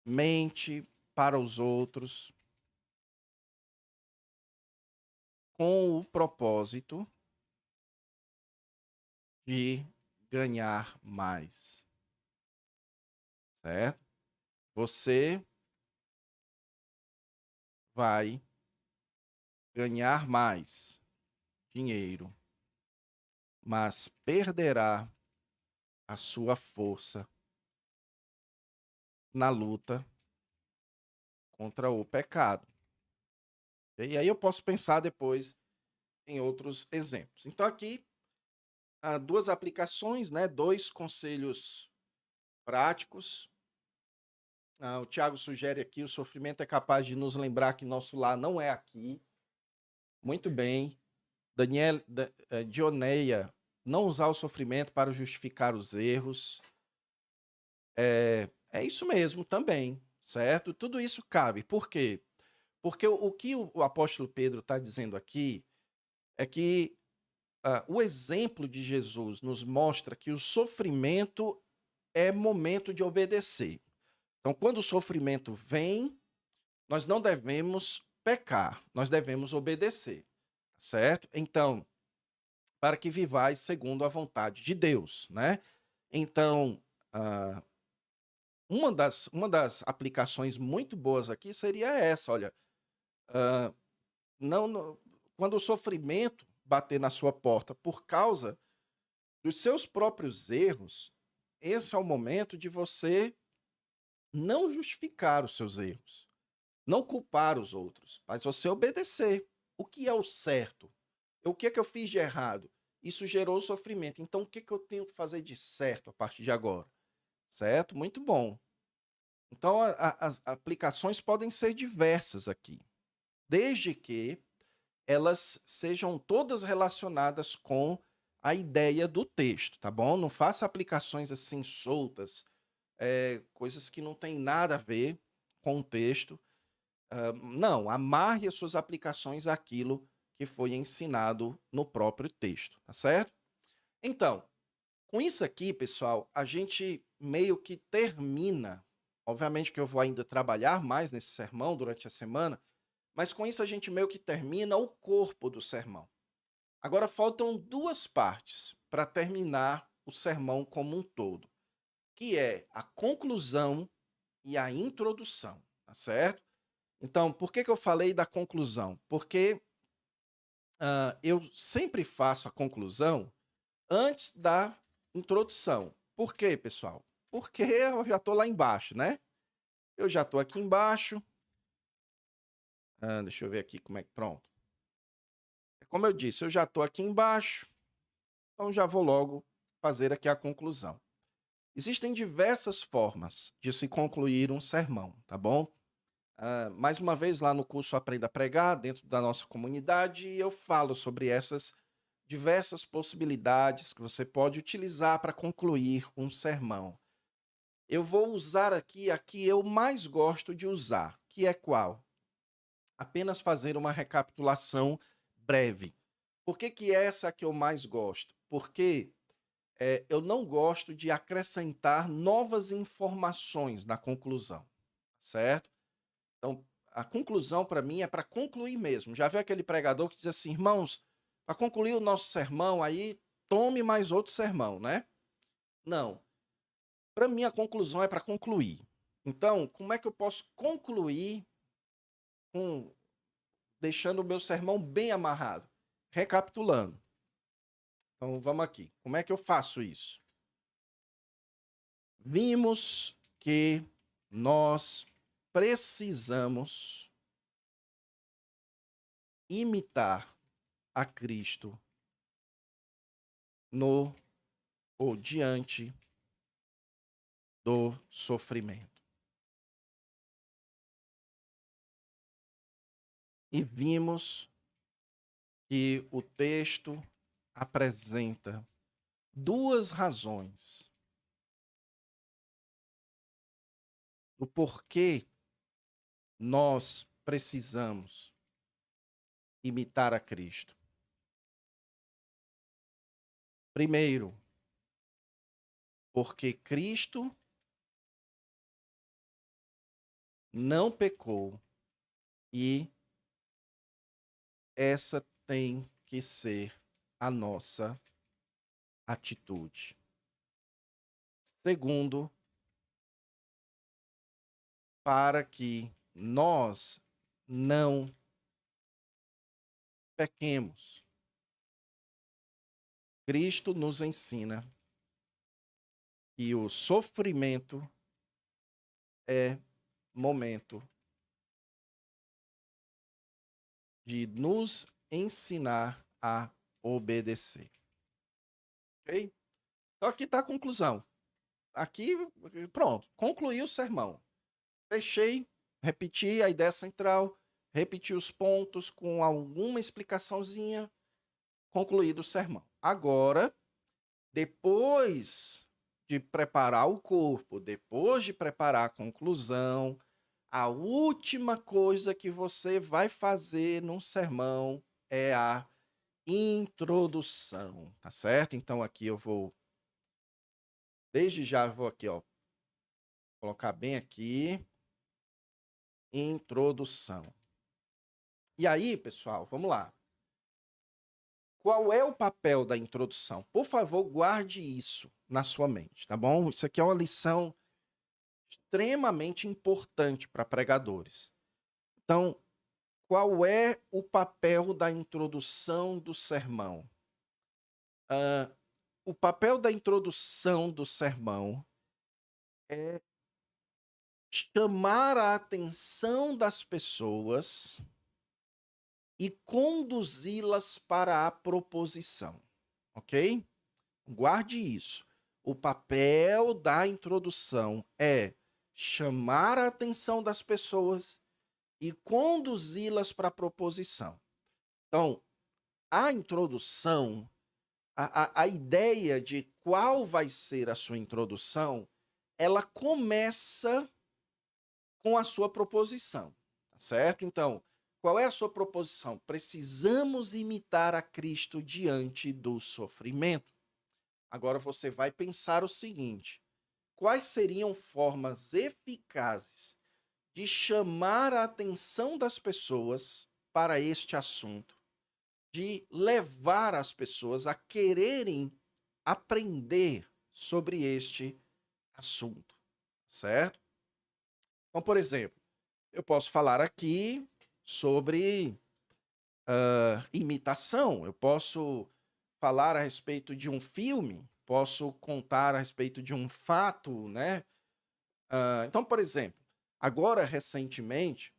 A: mente para os outros com o propósito de ganhar mais, certo? Você vai ganhar mais dinheiro, mas perderá a sua força na luta contra o pecado. E aí eu posso pensar depois em outros exemplos. Então aqui há duas aplicações, né? Dois conselhos práticos. O Tiago sugere aqui: o sofrimento é capaz de nos lembrar que nosso lar não é aqui. Muito bem. Dioneia, não usar o sofrimento para justificar os erros. É isso mesmo também, certo? Tudo isso cabe. Por quê? Porque o que o apóstolo Pedro está dizendo aqui é que o exemplo de Jesus nos mostra que o sofrimento é momento de obedecer. Então, quando o sofrimento vem, nós não devemos pecar, nós devemos obedecer, certo? Então, para que vivais segundo a vontade de Deus, né? Então, ah, uma das aplicações muito boas aqui seria essa, olha, ah, não, quando o sofrimento bater na sua porta por causa dos seus próprios erros, esse é o momento de você não justificar os seus erros, não culpar os outros, mas você obedecer. O que é o certo? O que é que eu fiz de errado? Isso gerou sofrimento. Então, o que é que eu tenho que fazer de certo a partir de agora? Certo? Muito bom. Então, as aplicações podem ser diversas aqui, desde que elas sejam todas relacionadas com a ideia do texto, tá bom? Não faça aplicações assim soltas, coisas que não têm nada a ver com o texto. Não, amarre as suas aplicações àquilo que foi ensinado no próprio texto, tá certo? Então, com isso aqui, pessoal, a gente meio que termina. Obviamente que eu vou ainda trabalhar mais nesse sermão durante a semana, mas com isso a gente meio que termina o corpo do sermão. Agora faltam duas partes para terminar o sermão como um todo, que é a conclusão e a introdução, tá certo? Então, por que que eu falei da conclusão? Porque eu sempre faço a conclusão antes da introdução. Por quê, pessoal? Porque eu já estou lá embaixo, né? Eu já estou aqui embaixo. Deixa eu ver aqui como é que. Pronto. Como eu disse, eu já estou aqui embaixo, então já vou logo fazer aqui a conclusão. Existem diversas formas de se concluir um sermão, tá bom? Mais uma vez, lá no curso Aprenda a Pregar, dentro da nossa comunidade, eu falo sobre essas diversas possibilidades que você pode utilizar para concluir um sermão. Eu vou usar aqui a que eu mais gosto de usar, que é qual? Apenas fazer uma recapitulação breve. Por que que é essa que eu mais gosto? Porque eu não gosto de acrescentar novas informações na conclusão, certo? Então, a conclusão para mim é para concluir mesmo. Já viu aquele pregador que diz assim, irmãos, para concluir o nosso sermão aí, tome mais outro sermão, né? Não. Para mim, a conclusão é para concluir. Então, como é que eu posso concluir com deixando o meu sermão bem amarrado? Recapitulando. Então, vamos aqui. Como é que eu faço isso? Vimos que nós precisamos imitar a Cristo no ou diante do sofrimento. E vimos que o texto apresenta duas razões do porquê nós precisamos imitar a Cristo. Primeiro, porque Cristo não pecou e essa tem que ser a nossa atitude. Segundo, para que nós não pequemos. Cristo nos ensina que o sofrimento é momento de nos ensinar a obedecer. Ok? Então aqui está a conclusão. Aqui, pronto, concluí o sermão. Fechei, repeti a ideia central, repeti os pontos com alguma explicaçãozinha, concluído o sermão. Agora, depois de preparar o corpo, depois de preparar a conclusão, a última coisa que você vai fazer num sermão é a introdução, tá certo? Então aqui eu vou, desde já vou aqui, ó, colocar bem aqui, introdução. E aí, pessoal, vamos lá. Qual é o papel da introdução? Por favor, guarde isso na sua mente, tá bom? Isso aqui é uma lição extremamente importante para pregadores. Então, qual é o papel da introdução do sermão? O papel da introdução do sermão é chamar a atenção das pessoas e conduzi-las para a proposição, ok? Guarde isso. O papel da introdução é chamar a atenção das pessoas e conduzi-las para a proposição. Então, a introdução, a ideia de qual vai ser a sua introdução, ela começa com a sua proposição, tá certo? Então, qual é a sua proposição? Precisamos imitar a Cristo diante do sofrimento. Agora você vai pensar o seguinte: quais seriam formas eficazes de chamar a atenção das pessoas para este assunto, de levar as pessoas a quererem aprender sobre este assunto, certo? Então, por exemplo, eu posso falar aqui sobre imitação, eu posso falar a respeito de um filme, posso contar a respeito de um fato, né? Então, por exemplo, agora recentemente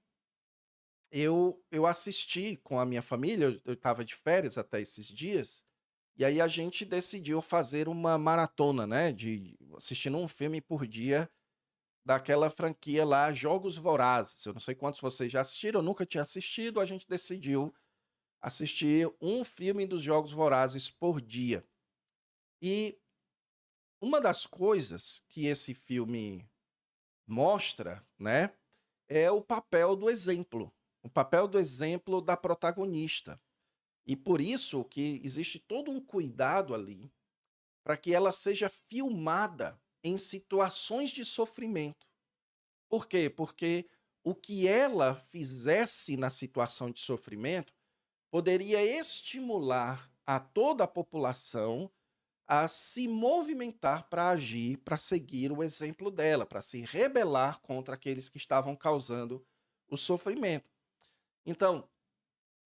A: eu assisti com a minha família, eu estava de férias até esses dias, e aí a gente decidiu fazer uma maratona, né? De assistindo um filme por dia daquela franquia lá, Jogos Vorazes. Eu não sei quantos vocês já assistiram, eu nunca tinha assistido, a gente decidiu assistir um filme dos Jogos Vorazes por dia. E uma das coisas que esse filme mostra, né, é o papel do exemplo da protagonista. E por isso que existe todo um cuidado ali para que ela seja filmada em situações de sofrimento. Por quê? Porque o que ela fizesse na situação de sofrimento poderia estimular a toda a população a se movimentar para agir, para seguir o exemplo dela, para se rebelar contra aqueles que estavam causando o sofrimento. Então,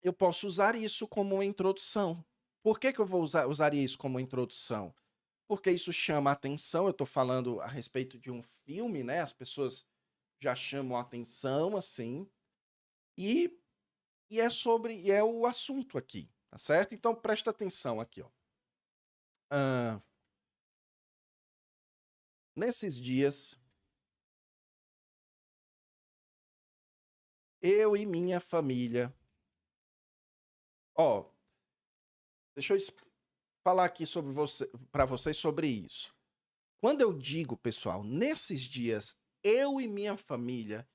A: eu posso usar isso como uma introdução. Por que, que eu usaria isso como introdução? Porque isso chama a atenção, eu estou falando a respeito de um filme, né? As pessoas já chamam a atenção, assim, e, e é o assunto aqui, tá certo? Então presta atenção aqui, ó. Ah, nesses dias, eu e minha família, ó, deixa eu falar aqui sobre você, para vocês sobre isso. Quando eu digo, pessoal, nesses dias, eu e minha família,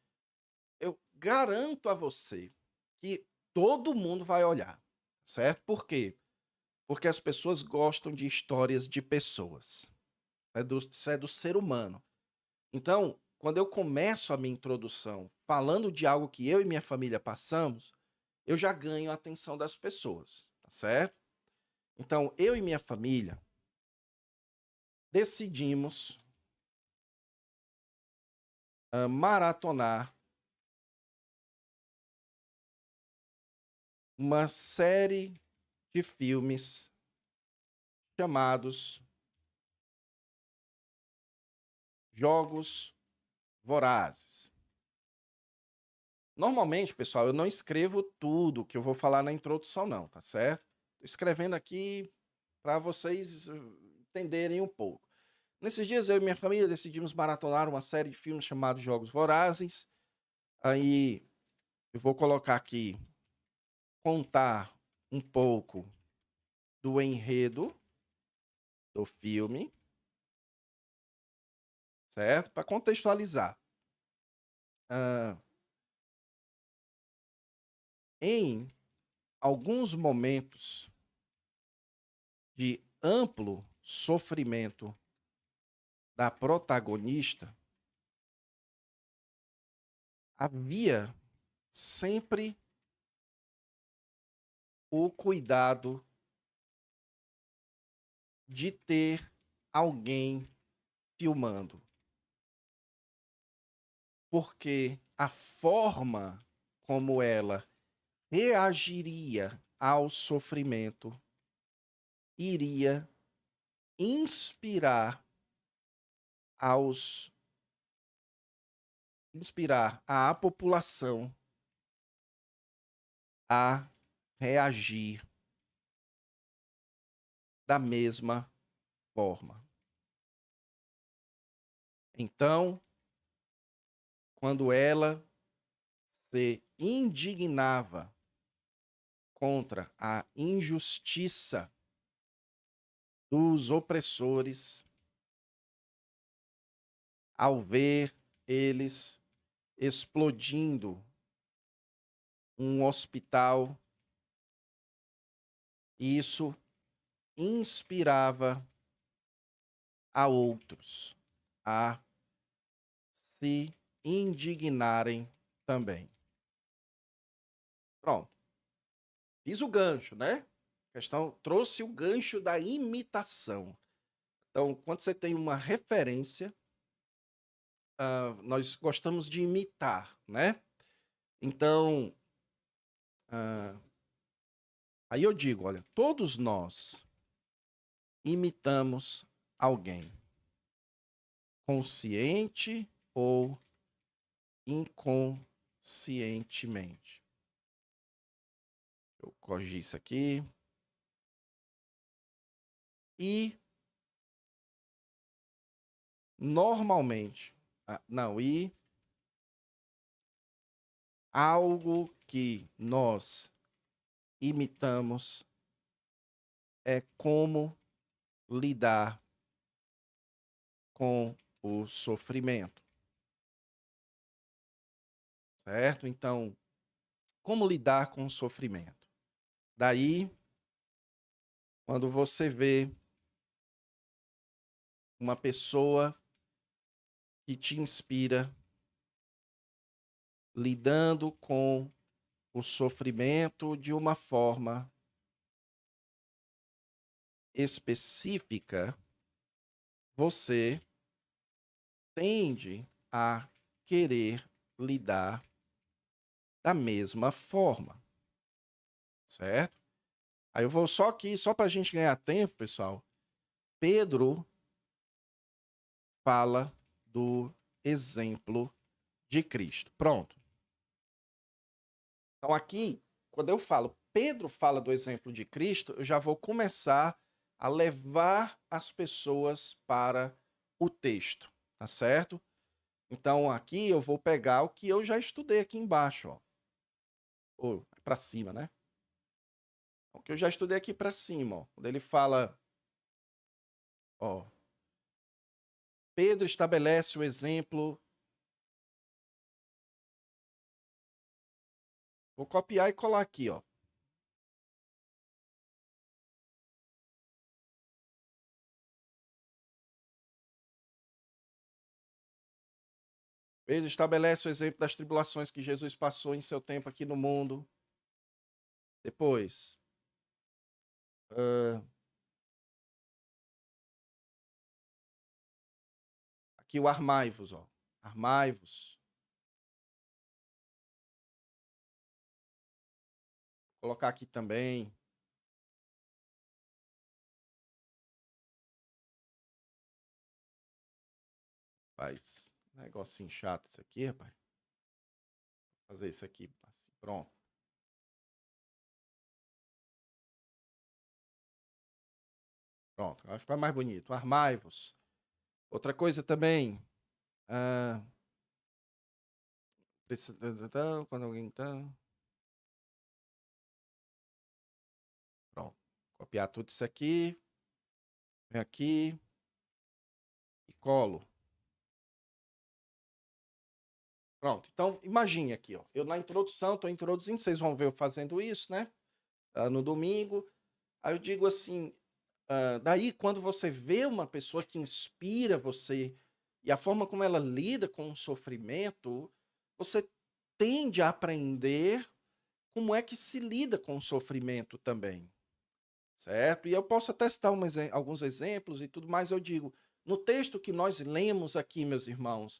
A: eu garanto a você que todo mundo vai olhar, certo? Por quê? Porque as pessoas gostam de histórias de pessoas. Isso é do ser humano. Então, quando eu começo a minha introdução falando de algo que eu e minha família passamos, eu já ganho a atenção das pessoas, tá certo? Então, eu e minha família decidimos maratonar uma série de filmes chamados Jogos Vorazes. Normalmente, pessoal, eu não escrevo tudo que eu vou falar na introdução, não, tá certo? Tô escrevendo aqui para vocês entenderem um pouco. Nesses dias, eu e minha família decidimos maratonar uma série de filmes chamados Jogos Vorazes. Aí, eu vou colocar aqui, contar um pouco do enredo do filme, certo? Para contextualizar. Ah, em alguns momentos de amplo sofrimento da protagonista, havia sempre o cuidado de ter alguém filmando. Porque a forma como ela reagiria ao sofrimento iria inspirar aos inspirar a população a reagir da mesma forma. Então, quando ela se indignava contra a injustiça dos opressores, ao ver eles explodindo um hospital, isso inspirava a outros a se indignarem também. Pronto. Fiz o gancho, né? A questão trouxe o gancho da imitação. Então, quando você tem uma referência, nós gostamos de imitar, né? Então, ah, aí eu digo, olha, todos nós imitamos alguém, consciente ou inconscientemente. Eu corrigi isso aqui. E normalmente, e algo que nós imitamos é como lidar com o sofrimento, certo? Então, como lidar com o sofrimento? Daí, quando você vê uma pessoa que te inspira lidando com o sofrimento de uma forma específica, você tende a querer lidar da mesma forma, certo? Aí eu vou só aqui, só para a gente ganhar tempo, pessoal. Pedro fala do exemplo de Cristo. Pronto. Então aqui, quando eu falo Pedro fala do exemplo de Cristo, eu já vou começar a levar as pessoas para o texto, tá certo? Então aqui eu vou pegar o que eu já estudei aqui embaixo, ó. Ou para cima, né? O que eu já estudei aqui para cima, ó. Quando ele fala, ó, Pedro estabelece o exemplo. Vou copiar e colar aqui, ó. Pedro estabelece o exemplo das tribulações que Jesus passou em seu tempo aqui no mundo. Depois, aqui o armai-vos, ó. Armai-vos. Vou colocar aqui também. Faz negocinho chato isso aqui, rapaz. Vou fazer isso aqui, assim, pronto. Pronto, vai ficar mais bonito. Armai-vos. Outra coisa também. Ah, quando alguém tá. Pronto. Copiar tudo isso aqui. Vem aqui. E colo. Pronto. Então, imagine aqui, ó. Eu na introdução, estou introduzindo, vocês vão ver eu fazendo isso, né? No domingo. Aí eu digo assim, daí quando você vê uma pessoa que inspira você e a forma como ela lida com o sofrimento, você tende a aprender como é que se lida com o sofrimento também, certo? E eu posso até citar alguns exemplos e tudo mais, eu digo, no texto que nós lemos aqui, meus irmãos,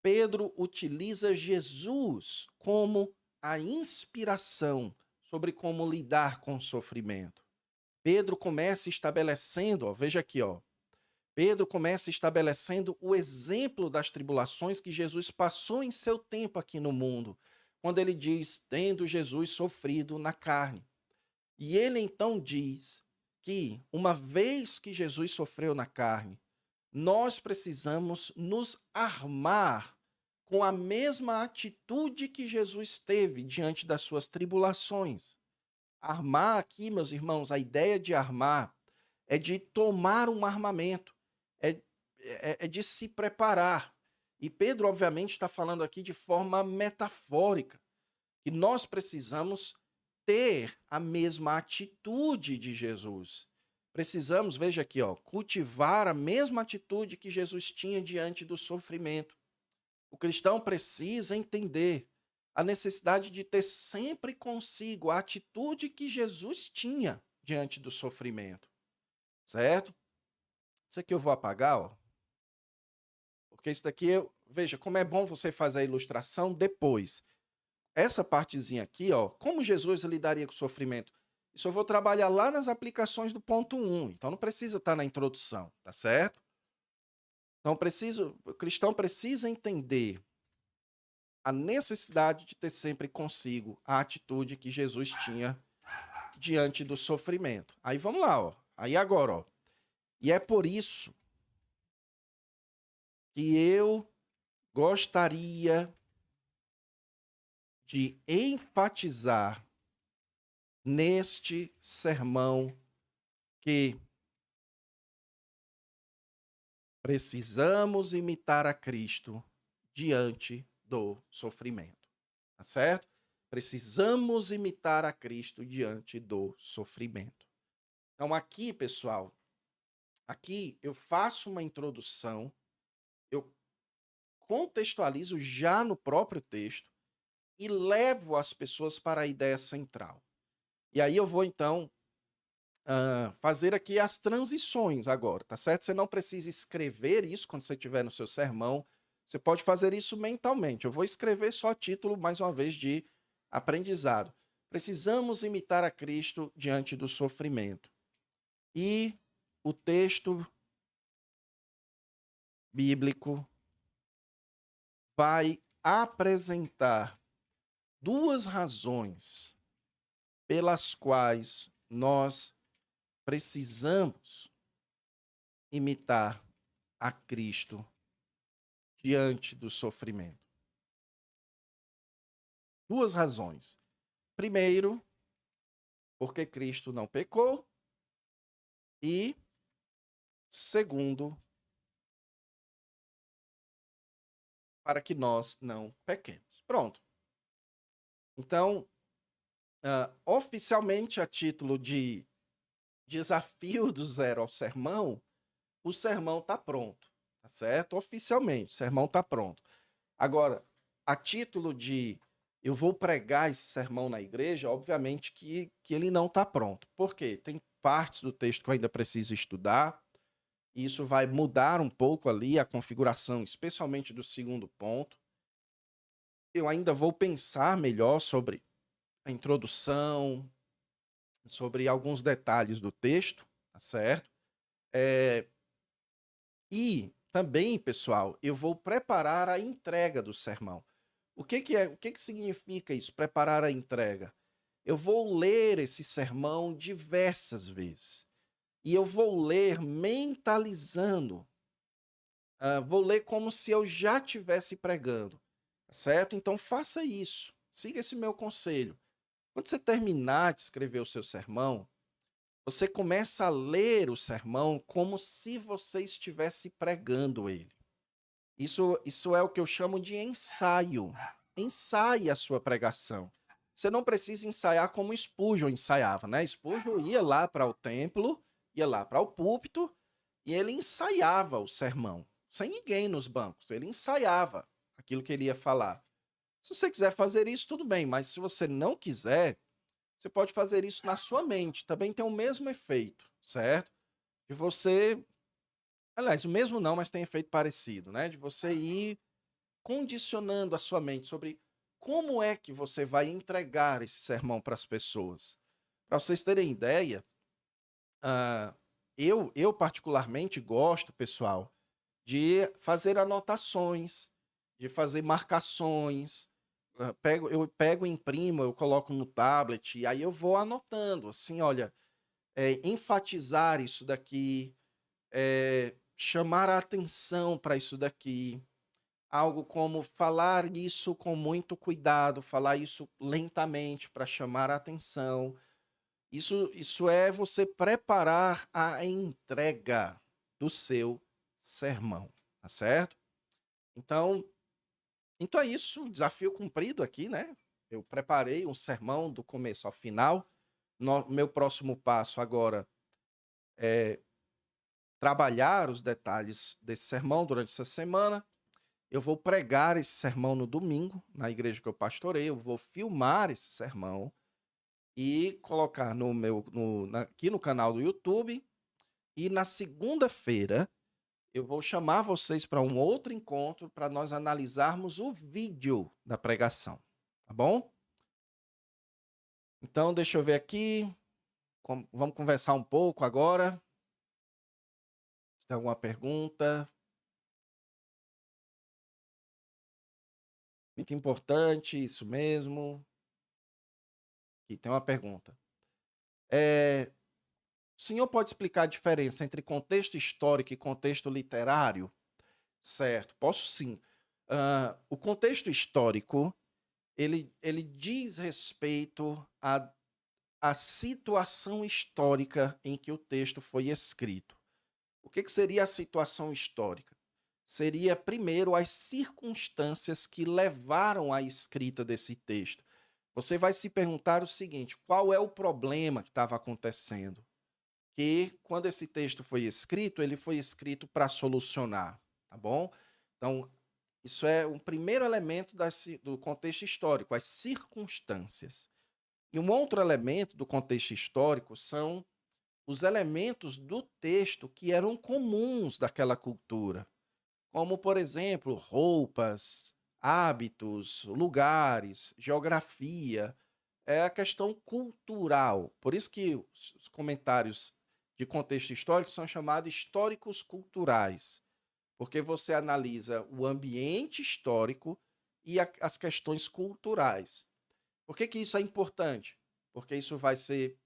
A: Pedro utiliza Jesus como a inspiração sobre como lidar com o sofrimento. Pedro começa estabelecendo, ó, veja aqui, ó. Pedro começa estabelecendo o exemplo das tribulações que Jesus passou em seu tempo aqui no mundo, quando ele diz, tendo Jesus sofrido na carne. E ele então diz que, uma vez que Jesus sofreu na carne, nós precisamos nos armar com a mesma atitude que Jesus teve diante das suas tribulações. Armar aqui, meus irmãos, a ideia de armar é de tomar um armamento, é, é de se preparar. E Pedro, obviamente, está falando aqui de forma metafórica, que nós precisamos ter a mesma atitude de Jesus. Precisamos, veja aqui, ó, cultivar a mesma atitude que Jesus tinha diante do sofrimento. O cristão precisa entender a necessidade de ter sempre consigo a atitude que Jesus tinha diante do sofrimento, certo? Isso aqui eu vou apagar, ó, porque isso daqui, veja, como é bom você fazer a ilustração depois. Essa partezinha aqui, ó, como Jesus lidaria com o sofrimento? Isso eu vou trabalhar lá nas aplicações do ponto 1, então não precisa estar na introdução, tá certo? Então o cristão precisa entender a necessidade de ter sempre consigo a atitude que Jesus tinha diante do sofrimento. Aí vamos lá, ó. Aí agora, ó. E é por isso que eu gostaria de enfatizar neste sermão que precisamos imitar a Cristo diante do sofrimento. Tá certo? Precisamos imitar a Cristo diante do sofrimento. Então, aqui, pessoal, aqui eu faço uma introdução, eu contextualizo já no próprio texto e levo as pessoas para a ideia central. E aí eu vou, então, fazer aqui as transições agora, tá certo? Você não precisa escrever isso quando você estiver no seu sermão, você pode fazer isso mentalmente. Eu vou escrever só a título, mais uma vez, de aprendizado. Precisamos imitar a Cristo diante do sofrimento. E o texto bíblico vai apresentar duas razões pelas quais nós precisamos imitar a Cristo diante do sofrimento. Duas razões. Primeiro, porque Cristo não pecou. E, segundo, para que nós não pequemos. Pronto. Então, oficialmente, a título de desafio do zero ao sermão, o sermão está pronto, tá certo? Oficialmente, o sermão está pronto. Agora, a título de eu vou pregar esse sermão na igreja, obviamente que ele não está pronto. Por quê? Tem partes do texto que eu ainda preciso estudar, e isso vai mudar um pouco ali a configuração, especialmente do segundo ponto. Eu ainda vou pensar melhor sobre a introdução, sobre alguns detalhes do texto, tá certo? E também, pessoal, eu vou preparar a entrega do sermão. O que significa isso? Preparar a entrega. Eu vou ler esse sermão diversas vezes. E eu vou ler mentalizando. Vou ler como se eu já estivesse pregando. Tá certo? Então faça isso. Siga esse meu conselho. Quando você terminar de escrever o seu sermão, você começa a ler o sermão como se você estivesse pregando ele. Isso é o que eu chamo de ensaio. Ensaie a sua pregação. Você não precisa ensaiar como Spurgeon ensaiava, né? Spurgeon ia lá para o templo, ia lá para o púlpito e ele ensaiava o sermão, sem ninguém nos bancos. Ele ensaiava aquilo que ele ia falar. Se você quiser fazer isso, tudo bem, mas se você não quiser, você pode fazer isso na sua mente. Também tem o mesmo efeito, certo? De você. Aliás, o mesmo não, mas tem efeito parecido, né? De você ir condicionando a sua mente sobre como é que você vai entregar esse sermão para as pessoas. Para vocês terem ideia, eu particularmente gosto, pessoal, de fazer anotações, de fazer marcações. Eu pego, imprimo, eu coloco no tablet, e aí eu vou anotando, assim, olha, enfatizar isso daqui, chamar a atenção para isso daqui. algo como falar isso com muito cuidado, falar isso lentamente para chamar a atenção. Isso é você preparar a entrega do seu sermão, tá certo? Então então é isso, desafio cumprido aqui, né. Eu preparei um sermão do começo ao final. Meu próximo passo agora é trabalhar os detalhes desse sermão durante essa semana. Eu vou pregar esse sermão no domingo, na igreja que eu pastorei, eu vou filmar esse sermão e colocar no meu no na aqui no canal do YouTube, e na segunda-feira eu vou chamar vocês para um outro encontro para nós analisarmos o vídeo da pregação, tá bom? Então deixa eu ver aqui, vamos conversar um pouco agora, se tem alguma pergunta. Muito importante, isso mesmo. Aqui tem uma pergunta. O senhor pode explicar a diferença entre contexto histórico e contexto literário? Certo, posso sim. O contexto histórico, ele diz respeito à situação histórica em que o texto foi escrito. O que seria a situação histórica? Seria, primeiro, as circunstâncias que levaram à escrita desse texto. Você vai se perguntar o seguinte: qual é o problema que estava acontecendo? Que quando esse texto foi escrito, ele foi escrito para solucionar, tá bom? Então, isso é um primeiro elemento do contexto histórico, as circunstâncias. E um outro elemento do contexto histórico são os elementos do texto que eram comuns daquela cultura, como, por exemplo, roupas, hábitos, lugares, geografia, é a questão cultural. Por isso que os comentários de contexto histórico são chamados históricos culturais, porque você analisa o ambiente histórico e as questões culturais. Por que isso é importante? Porque isso vai ser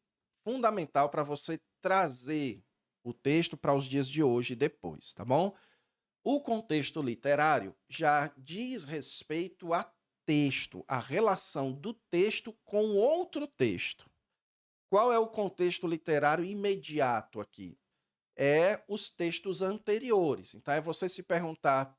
A: fundamental para você trazer o texto para os dias de hoje e depois, tá bom? O contexto literário já diz respeito a texto, a relação do texto com outro texto. Qual é o contexto literário imediato aqui? É os textos anteriores. Então é você se perguntar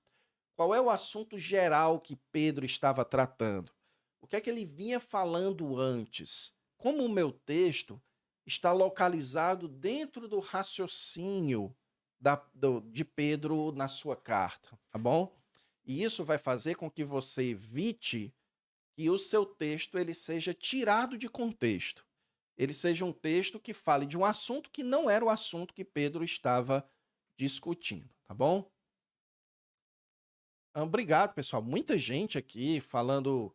A: qual é o assunto geral que Pedro estava tratando? O que é que ele vinha falando antes? Como o meu texto está localizado dentro do raciocínio de Pedro na sua carta, tá bom? E isso vai fazer com que você evite que o seu texto ele seja tirado de contexto. Ele seja um texto que fale de um assunto que não era o assunto que Pedro estava discutindo, tá bom? Obrigado, pessoal. Muita gente aqui falando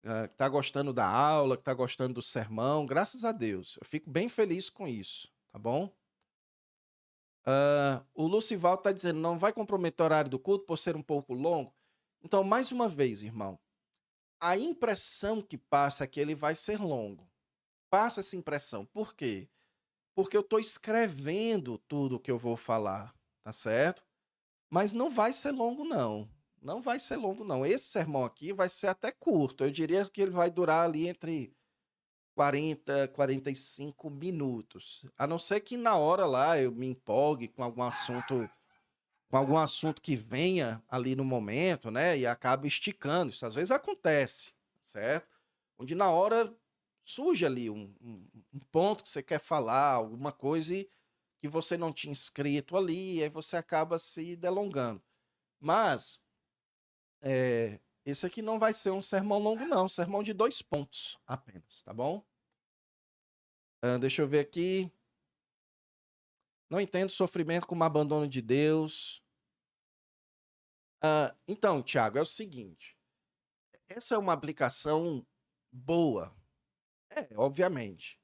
A: que está gostando da aula, que está gostando do sermão. Graças a Deus. Eu fico bem feliz com isso, tá bom? O Lucival está dizendo, não vai comprometer o horário do culto por ser um pouco longo. Então, mais uma vez, irmão, a impressão que passa é que ele vai ser longo. Passa essa impressão. Por quê? Porque eu estou escrevendo tudo o que eu vou falar, tá certo? Mas não vai ser longo, não. Não vai ser longo, não. Esse sermão aqui vai ser até curto. Eu diria que ele vai durar ali entre 40, 45 minutos. A não ser que na hora lá eu me empolgue com algum assunto que venha ali no momento, né? E acabe esticando. Isso às vezes acontece, certo? Onde na hora surge ali um ponto que você quer falar, alguma coisa que você não tinha escrito ali, e aí você acaba se delongando. Mas esse aqui não vai ser um sermão longo, não. Um sermão de 2 pontos apenas, tá bom? Deixa eu ver aqui. Não entendo sofrimento como abandono de Deus. Então, Tiago, é o seguinte. Essa é uma aplicação boa. Obviamente.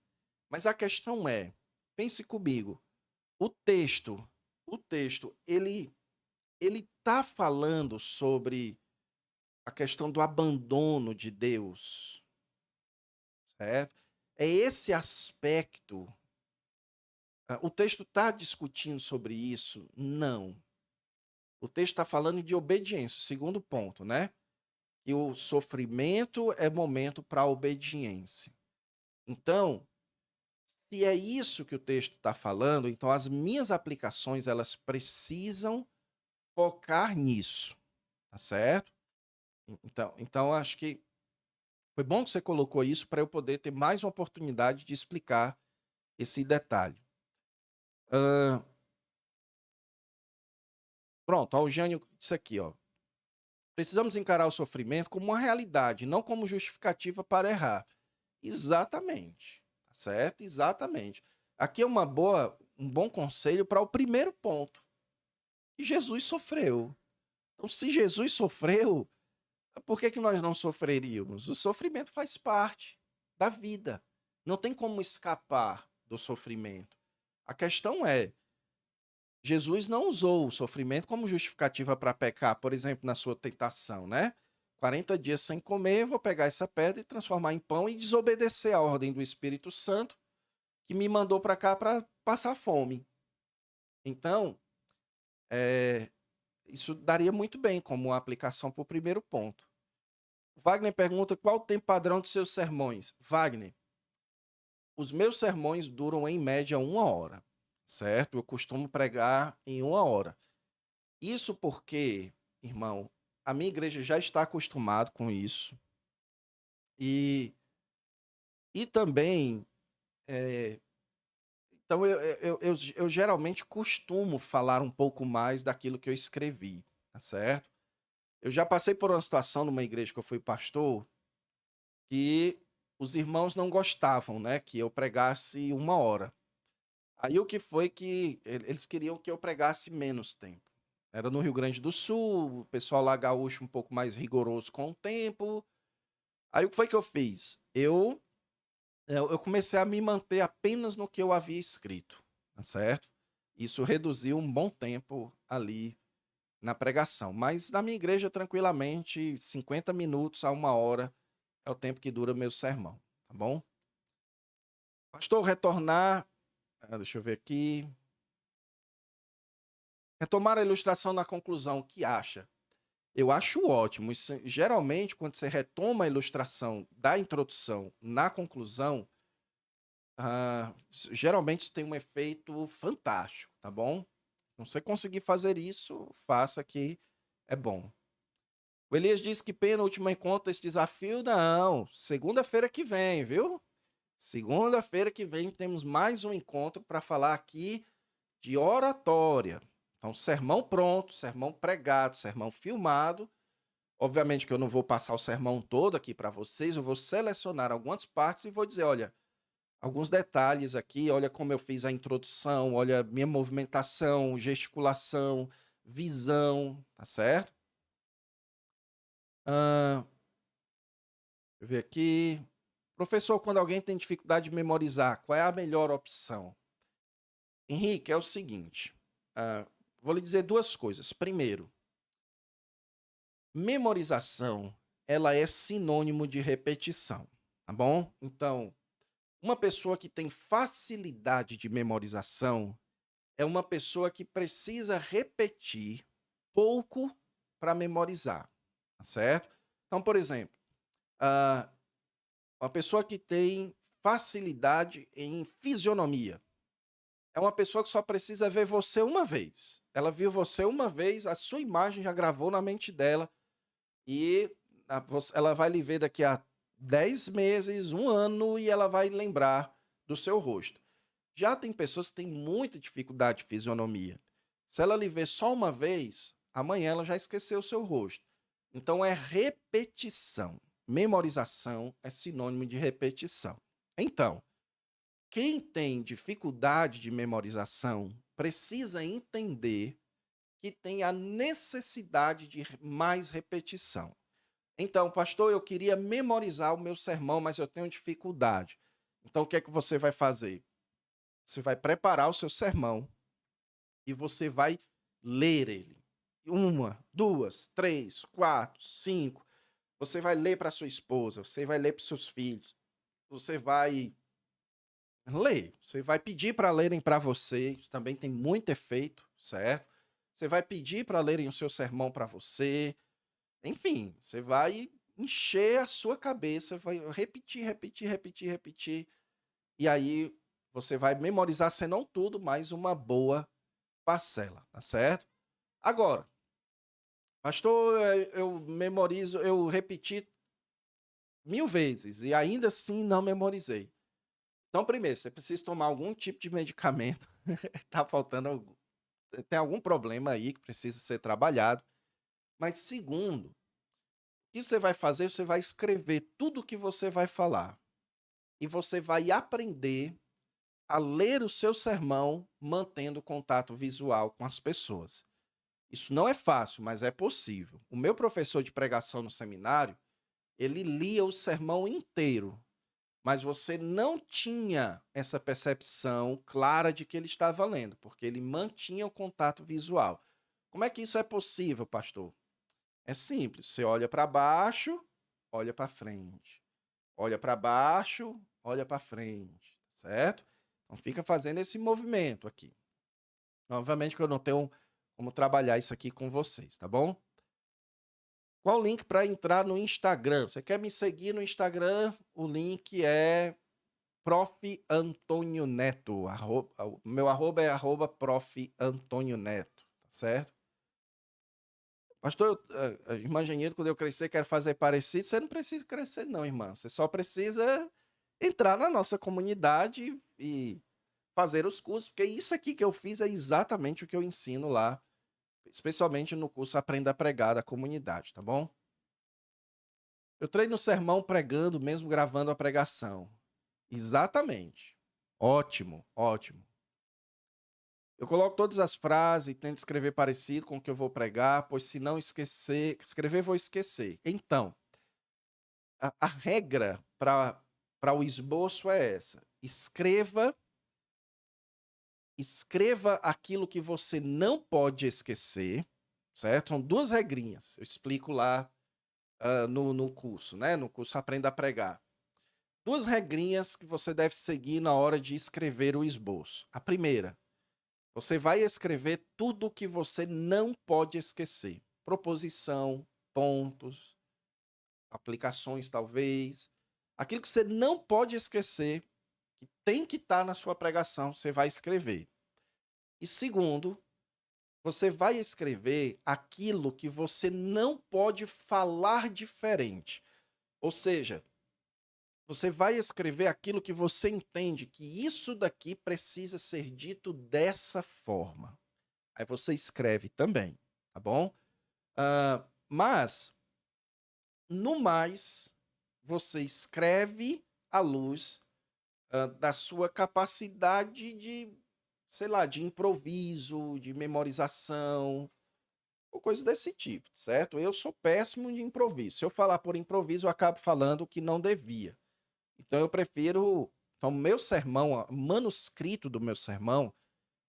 A: Mas a questão é, pense comigo, o texto, ele tá falando sobre a questão do abandono de Deus, certo? É esse aspecto. O texto está discutindo sobre isso? Não. O texto está falando de obediência, o segundo ponto, né? Que o sofrimento é momento para a obediência. Então, se é isso que o texto está falando, então as minhas aplicações elas precisam focar nisso, tá certo? Então acho que foi bom que você colocou isso para eu poder ter mais uma oportunidade de explicar esse detalhe. Hã, pronto, ó, o Jânio disse aqui, ó: "Precisamos encarar o sofrimento como uma realidade, não como justificativa para errar". Exatamente, tá certo? Exatamente. Aqui é um bom conselho para o primeiro ponto, que Jesus sofreu. Então, se Jesus sofreu, por que que nós não sofreríamos? O sofrimento faz parte da vida. Não tem como escapar do sofrimento. A questão é, Jesus não usou o sofrimento como justificativa para pecar, por exemplo, na sua tentação, né? 40 dias sem comer, vou pegar essa pedra e transformar em pão e desobedecer a ordem do Espírito Santo que me mandou para cá para passar fome. Então, eh, isso daria muito bem como uma aplicação para o primeiro ponto. Wagner pergunta qual o tempo padrão dos seus sermões. Wagner, os meus sermões duram em média 1 hora, certo? Eu costumo pregar em 1 hora. Isso porque, irmão, a minha igreja já está acostumado com isso. E, e também, eh, então eu geralmente costumo falar um pouco mais daquilo que eu escrevi, tá certo? Eu já passei por uma situação numa igreja que eu fui pastor, que os irmãos não gostavam, né, que eu pregasse 1 hora. Aí o que foi que eles queriam que eu pregasse menos tempo. Era no Rio Grande do Sul, o pessoal lá gaúcho um pouco mais rigoroso com o tempo. Aí o que foi que eu fiz? Eu comecei a me manter apenas no que eu havia escrito, tá certo? Isso reduziu um bom tempo ali na pregação, mas na minha igreja tranquilamente 50 minutos a 1 hora é o tempo que dura meu sermão, tá bom? Pastor, retornar, deixa eu ver aqui, retomar a ilustração na conclusão, o que acha? Eu acho ótimo. Geralmente, quando você retoma a ilustração da introdução na conclusão, geralmente isso tem um efeito fantástico, tá bom? Se você conseguir fazer isso, faça que é bom. O Elias disse que pena, última encontro esse desafio. Não, segunda-feira que vem, viu? Segunda-feira que vem temos mais um encontro para falar aqui de oratória. Então, sermão pronto, sermão pregado, sermão filmado. Obviamente que eu não vou passar o sermão todo aqui para vocês, eu vou selecionar algumas partes e vou dizer, olha, alguns detalhes aqui, olha como eu fiz a introdução, olha minha movimentação, gesticulação, visão, tá certo? Deixa eu ver aqui. Professor, quando alguém tem dificuldade de memorizar, qual é a melhor opção? Henrique, é o seguinte, vou lhe dizer duas coisas. Primeiro, memorização, ela é sinônimo de repetição, tá bom? Então, uma pessoa que tem facilidade de memorização é uma pessoa que precisa repetir pouco para memorizar, tá certo? Então, por exemplo, ah, uma pessoa que tem facilidade em fisionomia é uma pessoa que só precisa ver você uma vez. Ela viu você uma vez, a sua imagem já gravou na mente dela e ela vai lhe ver daqui a 10 meses, 1 ano e ela vai lembrar do seu rosto. Já tem pessoas que têm muita dificuldade de fisionomia. Se ela lhe ver só uma vez, amanhã ela já esqueceu o seu rosto. Então é repetição. Memorização é sinônimo de repetição. Então, quem tem dificuldade de memorização precisa entender que tem a necessidade de mais repetição. Então, pastor, eu queria memorizar o meu sermão, mas eu tenho dificuldade. Então, o que é que você vai fazer? Você vai preparar o seu sermão e você vai ler ele. Uma, duas, três, quatro, cinco. Você vai ler para sua esposa, você vai ler para os seus filhos. Você vai ler, você vai pedir para lerem para você. Isso também tem muito efeito, certo? você vai pedir para lerem o seu sermão para você, enfim, você vai encher a sua cabeça, vai repetir, repetir, repetir, repetir, e aí você vai memorizar, se não tudo, mas uma boa parcela, tá certo? Agora, pastor, eu memorizo, eu repeti 1000 vezes e ainda assim não memorizei. Então, primeiro, você precisa tomar algum tipo de medicamento, tá faltando algum, tem algum problema aí que precisa ser trabalhado. Mas segundo, o que você vai fazer? Você vai escrever tudo o que você vai falar e você vai aprender a ler o seu sermão mantendo contato visual com as pessoas. Isso não é fácil, mas é possível. O meu professor de pregação no seminário, ele lia o sermão inteiro, mas você não tinha essa percepção clara de que ele estava lendo, porque ele mantinha o contato visual. Como é que isso é possível, pastor? É simples, você olha para baixo, olha para frente. Olha para baixo, olha para frente, certo? Então fica fazendo esse movimento aqui. Obviamente que eu não tenho como trabalhar isso aqui com vocês, tá bom? Qual o link para entrar no Instagram? Você quer me seguir no Instagram? O link é Prof. Antônio Neto. O meu arroba é arroba Prof. Antônio Neto, tá certo? Pastor, irmã Engenheiro, quando eu crescer, quero fazer parecido. Você não precisa crescer, não, irmã. Você só precisa entrar na nossa comunidade e fazer os cursos, porque isso aqui que eu fiz é exatamente o que eu ensino lá, especialmente no curso Aprenda a Pregar da comunidade, tá bom? Eu treino o sermão pregando, mesmo gravando a pregação. Exatamente. Ótimo, ótimo. Eu coloco todas as frases e tento escrever parecido com o que eu vou pregar, pois se não escrever, vou esquecer. Então, a regra para o esboço é essa: escreva aquilo que você não pode esquecer, certo? São duas regrinhas. Eu explico lá no curso, né? No curso Aprenda a Pregar. Duas regrinhas que você deve seguir na hora de escrever o esboço. A primeira, você vai escrever tudo o que você não pode esquecer. Proposição, pontos, aplicações talvez. Aquilo que você não pode esquecer, que tem que estar na sua pregação, você vai escrever. E segundo, você vai escrever aquilo que você não pode falar diferente. Ou seja, você vai escrever aquilo que você entende que isso daqui precisa ser dito dessa forma. Aí você escreve também, tá bom? Mas, no mais, você escreve à luz da sua capacidade de, sei lá, de improviso, de memorização, ou coisa desse tipo, certo? Eu sou péssimo de improviso. Se eu falar por improviso, eu acabo falando o que não devia. Então eu prefiro. Então, meu sermão, o manuscrito do meu sermão,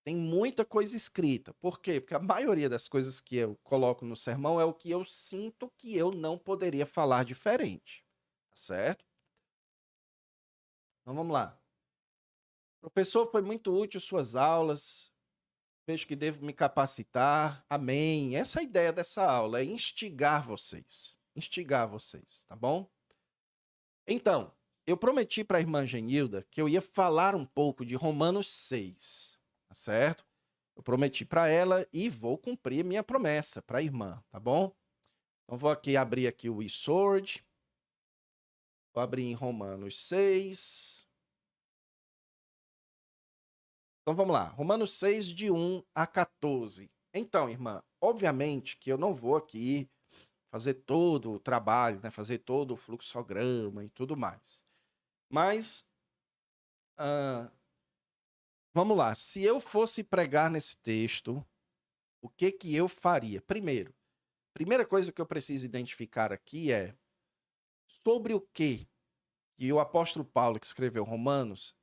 A: tem muita coisa escrita. Por quê? Porque a maioria das coisas que eu coloco no sermão é o que eu sinto que eu não poderia falar diferente. Tá certo? Então vamos lá. Professor, foi muito útil suas aulas. Vejo que devo me capacitar. Amém. Essa é a ideia dessa aula, é instigar vocês. Instigar vocês, tá bom? Então, eu prometi para a irmã Genilda que eu ia falar um pouco de Romanos 6, tá certo? Eu prometi para ela e vou cumprir minha promessa para a irmã, tá bom? Então vou aqui abrir aqui o eSword. Vou abrir em Romanos 6. Então vamos lá, Romanos 6, de 1 a 14. Então, irmã, obviamente que eu não vou aqui fazer todo o trabalho, né, fazer todo o fluxograma e tudo mais. Mas, ah, vamos lá, se eu fosse pregar nesse texto, o que que eu faria? Primeira coisa que eu preciso identificar aqui é sobre o que o apóstolo Paulo, que escreveu Romanos,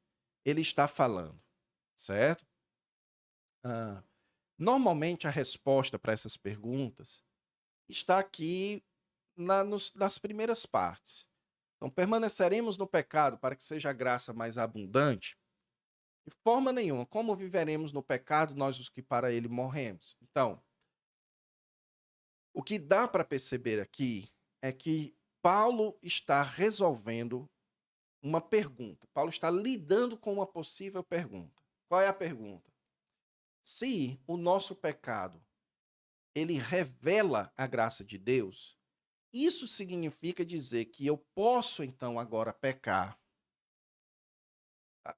A: ele está falando, certo? Ah, Normalmente a resposta para essas perguntas está aqui nas primeiras partes. Então, permaneceremos no pecado para que seja a graça mais abundante? De forma nenhuma. Como viveremos no pecado, nós os que para ele morremos? Então, O que dá para perceber aqui é que Paulo está resolvendo uma pergunta. Paulo está lidando com uma possível pergunta. Qual é a pergunta? Se o nosso pecado ele revela a graça de Deus, isso significa dizer que eu posso então agora pecar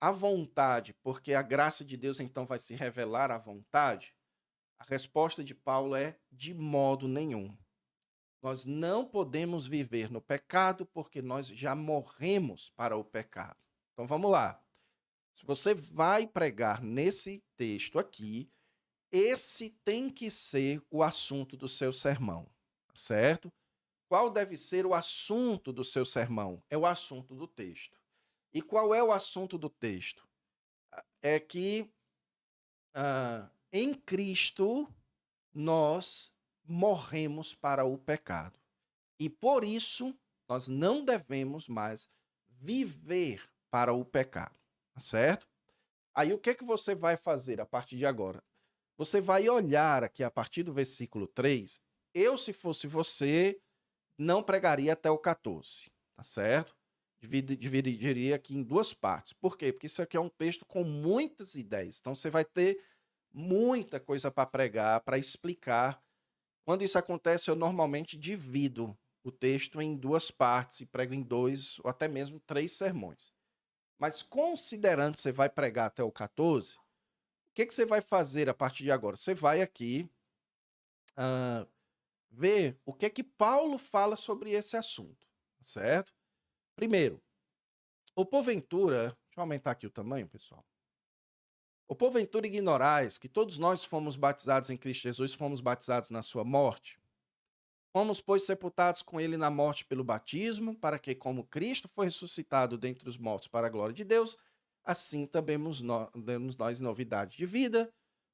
A: à vontade, porque a graça de Deus então vai se revelar à vontade? A resposta de Paulo é de modo nenhum. Nós não podemos viver no pecado porque nós já morremos para o pecado. Então vamos lá. Se você vai pregar nesse texto aqui, esse tem que ser o assunto do seu sermão, certo? Qual deve ser o assunto do seu sermão? É o assunto do texto. E qual é o assunto do texto? É que em Cristo nós morremos para o pecado. E por isso nós não devemos mais viver para o pecado, tá certo? Aí o que é que você vai fazer a partir de agora? Você vai olhar aqui a partir do versículo 3. Eu, se fosse você, não pregaria até o 14, tá certo? Dividiria aqui em duas partes. Por quê? Porque isso aqui é um texto com muitas ideias. Então você vai ter muita coisa para pregar, para explicar. Quando isso acontece, eu normalmente divido o texto em duas partes e prego em dois ou até mesmo três sermões. Mas considerando que você vai pregar até o 14, o que você vai fazer a partir de agora? Você vai aqui ver o que Paulo fala sobre esse assunto, certo? Primeiro, o porventura, deixa eu aumentar aqui o tamanho, pessoal. O porventura ignorais que todos nós fomos batizados em Cristo Jesus, fomos batizados na sua morte. Fomos, pois, sepultados com ele na morte pelo batismo, para que, como Cristo foi ressuscitado dentre os mortos para a glória de Deus, assim também demos nós novidade de vida,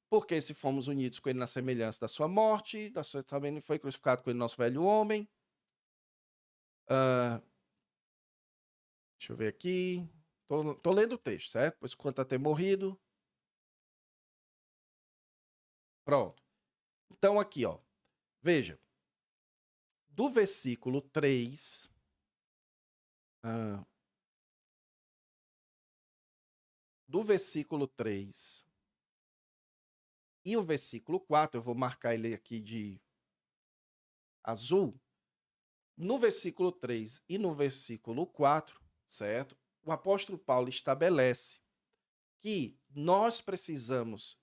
A: porque se fomos unidos com ele na semelhança da sua morte, também foi crucificado com ele nosso velho homem. Deixa eu ver aqui. Tô lendo o texto, certo? Pois quanto a ter morrido. Pronto. Então aqui, ó. Veja. Do versículo 3. Do versículo 3 e o versículo 4, eu vou marcar ele aqui de azul. No versículo 3 e no versículo 4, certo? O apóstolo Paulo estabelece que nós precisamos,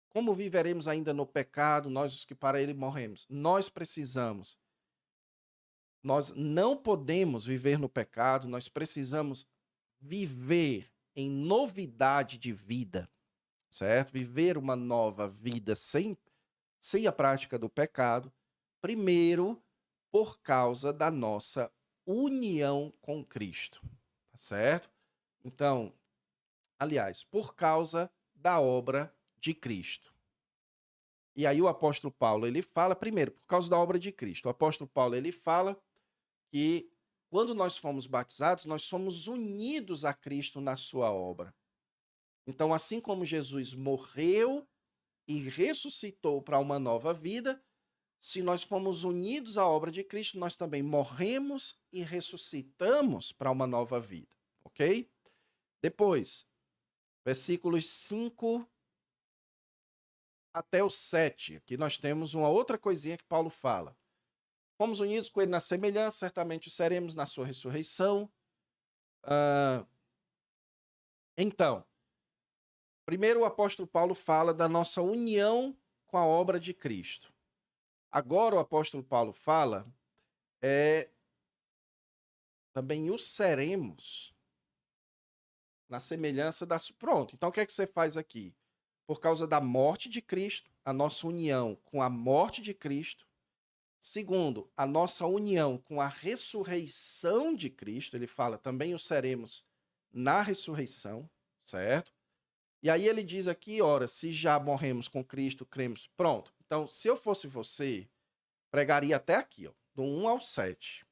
A: como viveremos ainda no pecado, nós os que para ele morremos, nós não podemos viver no pecado, nós precisamos viver em novidade de vida, certo? Viver uma nova vida sem a prática do pecado, primeiro por causa da nossa união com Cristo, tá certo? Então, aliás, por causa da obra de Cristo. E aí o apóstolo Paulo, ele fala primeiro, por causa da obra de Cristo. O apóstolo Paulo, ele fala que quando nós fomos batizados, nós somos unidos a Cristo na sua obra. Então, assim como Jesus morreu e ressuscitou para uma nova vida, se nós fomos unidos à obra de Cristo, nós também morremos e ressuscitamos para uma nova vida, ok? Depois, versículos 5 até o 7, aqui nós temos uma outra coisinha que Paulo fala. Fomos unidos com ele na semelhança, certamente o seremos na sua ressurreição. Então, primeiro o apóstolo Paulo fala da nossa união com a obra de Cristo. Agora o apóstolo Paulo fala também o seremos na semelhança das... Pronto, então o que é que você faz aqui? Por causa da morte de Cristo, a nossa união com a morte de Cristo. Segundo, a nossa união com a ressurreição de Cristo. Ele fala também o seremos na ressurreição, certo? E aí ele diz aqui, ora, se já morremos com Cristo, cremos. Pronto. Então, se eu fosse você, pregaria até aqui, ó, do 1 ao 7.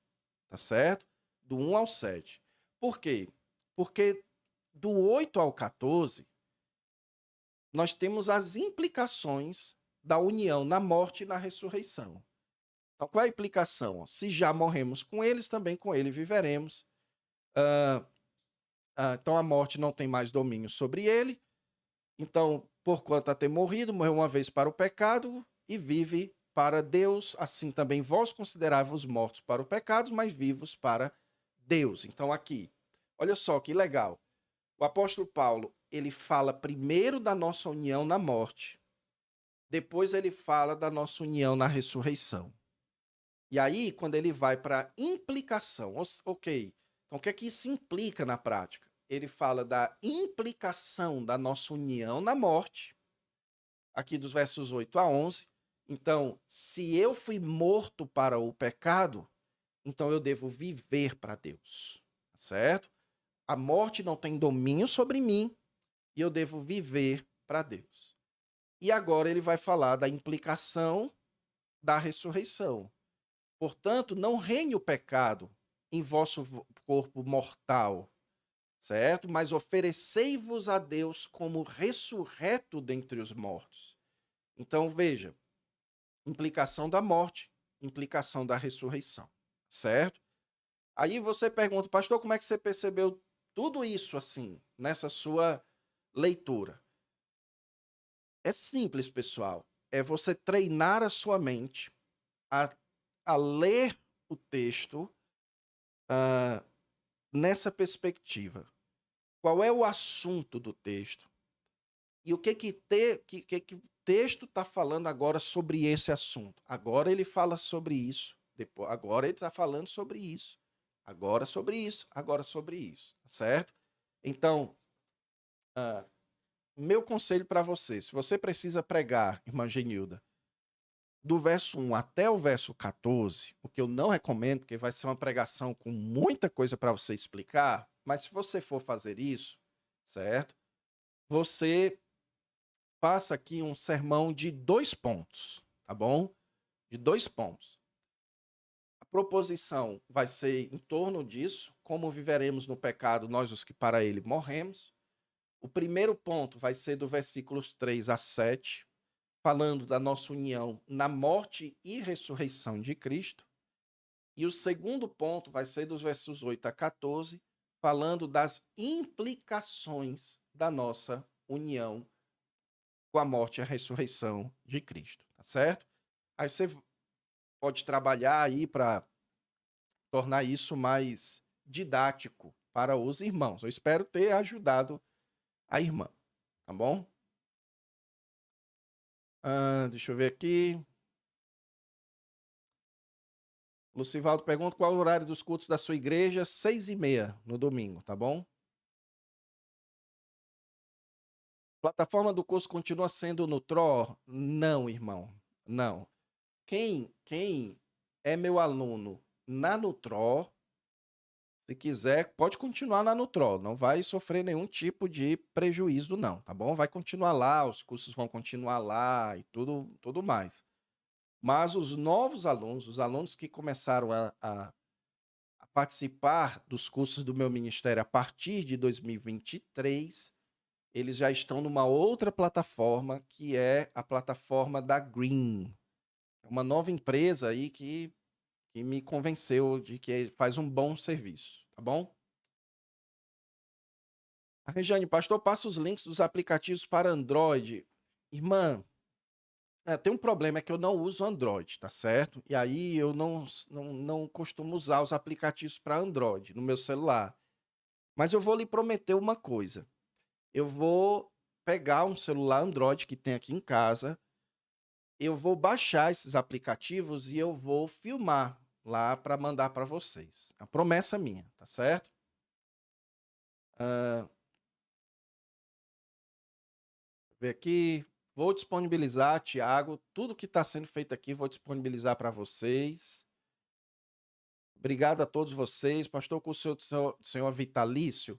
A: Tá certo? Do 1 ao 7. Por quê? Porque do 8 ao 14, nós temos as implicações da união na morte e na ressurreição. Então, qual é a implicação? Se já morremos com eles, também com ele viveremos. Então, a morte não tem mais domínio sobre ele. Então, porquanto a ter morrido, morreu uma vez para o pecado e vive para Deus. Assim também vós considerai-vos mortos para o pecado, mas vivos para Deus. Então, aqui, olha só que legal. O apóstolo Paulo, ele fala primeiro da nossa união na morte, depois ele fala da nossa união na ressurreição. E aí, quando ele vai para a implicação, ok, então o que é que isso implica na prática? Ele fala da implicação da nossa união na morte, aqui dos versos 8 a 11. Então, se eu fui morto para o pecado, então eu devo viver para Deus, certo? A morte não tem domínio sobre mim e eu devo viver para Deus. E agora ele vai falar da implicação da ressurreição. Portanto, não reine o pecado em vosso corpo mortal, certo? Mas oferecei-vos a Deus como ressurreto dentre os mortos. Então, veja, implicação da morte, implicação da ressurreição, certo? Aí você pergunta, pastor, como é que você percebeu tudo isso assim, nessa sua leitura? É simples, pessoal. É você treinar a sua mente a, a ler o texto nessa perspectiva. Qual é o assunto do texto? E o que o texto está falando agora sobre esse assunto? Agora ele fala sobre isso. Depois, agora ele está falando sobre isso. Agora sobre isso. Agora sobre isso. Certo? Então, meu conselho para você, se você precisa pregar, irmã Genilda, do verso 1 até o verso 14, o que eu não recomendo, porque vai ser uma pregação com muita coisa para você explicar, mas se você for fazer isso, certo? Você faça aqui um sermão de 2 pontos, tá bom? De 2 pontos. A proposição vai ser em torno disso, como viveremos no pecado nós os que para ele morremos. O primeiro ponto vai ser do versículos 3 a 7, falando da nossa união na morte e ressurreição de Cristo. E o segundo ponto vai ser dos versos 8 a 14, falando das implicações da nossa união com a morte e a ressurreição de Cristo, tá certo? Aí você pode trabalhar aí para tornar isso mais didático para os irmãos. Eu espero ter ajudado a irmã, tá bom? Deixa eu ver aqui. Lucivaldo pergunta qual é o horário dos cultos da sua igreja, 6h30 no domingo, tá bom? Plataforma do curso continua sendo no TRO? Não, irmão, não. Quem é meu aluno na Nutro, se quiser, pode continuar na Nutro, não vai sofrer nenhum tipo de prejuízo não, tá bom? Vai continuar lá, os cursos vão continuar lá e tudo mais. Mas os novos alunos, os alunos que começaram a participar dos cursos do meu ministério a partir de 2023, eles já estão numa outra plataforma, que é a plataforma da Green. É uma nova empresa aí que me convenceu de que faz um bom serviço, tá bom? A Regiane, pastor, passa os links dos aplicativos para Android. Irmã, tem um problema, é que eu não uso Android, tá certo? E aí eu não costumo usar os aplicativos para Android no meu celular. Mas eu vou lhe prometer uma coisa. Eu vou pegar um celular Android que tem aqui em casa, eu vou baixar esses aplicativos e eu vou filmar lá para mandar para vocês. É uma promessa minha, tá certo? Ver aqui. Vou disponibilizar, Tiago, tudo que está sendo feito aqui, vou disponibilizar para vocês. Obrigado a todos vocês. Pastor, com o senhor vitalício.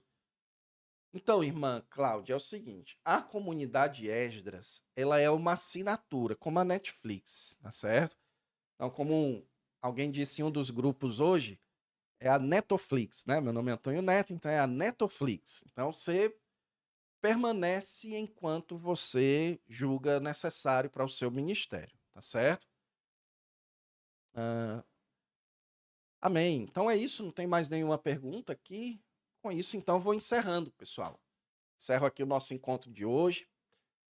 A: Então, irmã Cláudia, é o seguinte, a comunidade Esdras, ela é uma assinatura, como a Netflix, tá certo? Então, como alguém disse em um dos grupos hoje, é a Netoflix, né? Meu nome é Antônio Neto, então é a Netoflix. Então, você permanece enquanto você julga necessário para o seu ministério, tá certo? Hã, amém. Então é isso, não tem mais nenhuma pergunta aqui. Com isso, então, vou encerrando, pessoal. Encerro aqui o nosso encontro de hoje.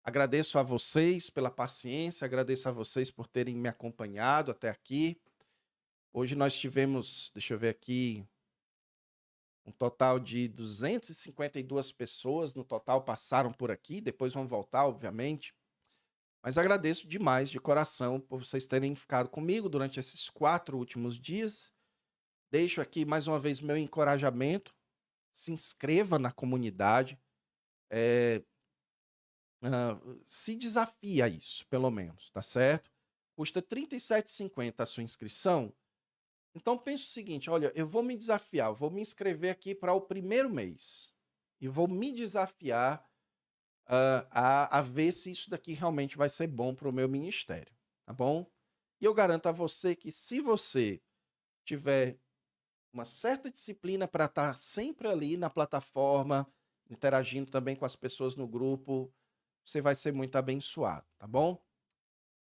A: Agradeço a vocês pela paciência, agradeço a vocês por terem me acompanhado até aqui. Hoje nós tivemos, deixa eu ver aqui, um total de 252 pessoas no total passaram por aqui, depois vão voltar, obviamente. Mas agradeço demais de coração por vocês terem ficado comigo durante esses 4 últimos dias. Deixo aqui mais uma vez meu encorajamento. Se inscreva na comunidade. eh, Se desafia a isso, pelo menos, tá certo? Custa R$ 37,50 a sua inscrição. Então pense o seguinte: olha, eu vou me desafiar, eu vou me inscrever aqui para o primeiro mês. E vou me desafiar a ver se isso daqui realmente vai ser bom para o meu ministério, tá bom? E eu garanto a você que se você tiver uma certa disciplina para estar sempre ali na plataforma, interagindo também com as pessoas no grupo, você vai ser muito abençoado, tá bom?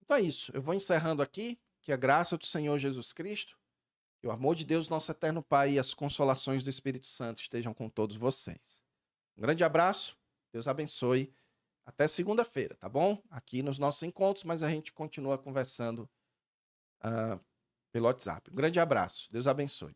A: Então é isso, eu vou encerrando aqui, que a graça do Senhor Jesus Cristo, que o amor de Deus, nosso eterno Pai, e as consolações do Espírito Santo estejam com todos vocês. Um grande abraço, Deus abençoe. Até segunda-feira, tá bom? Aqui nos nossos encontros, mas a gente continua conversando pelo WhatsApp. Um grande abraço. Deus abençoe.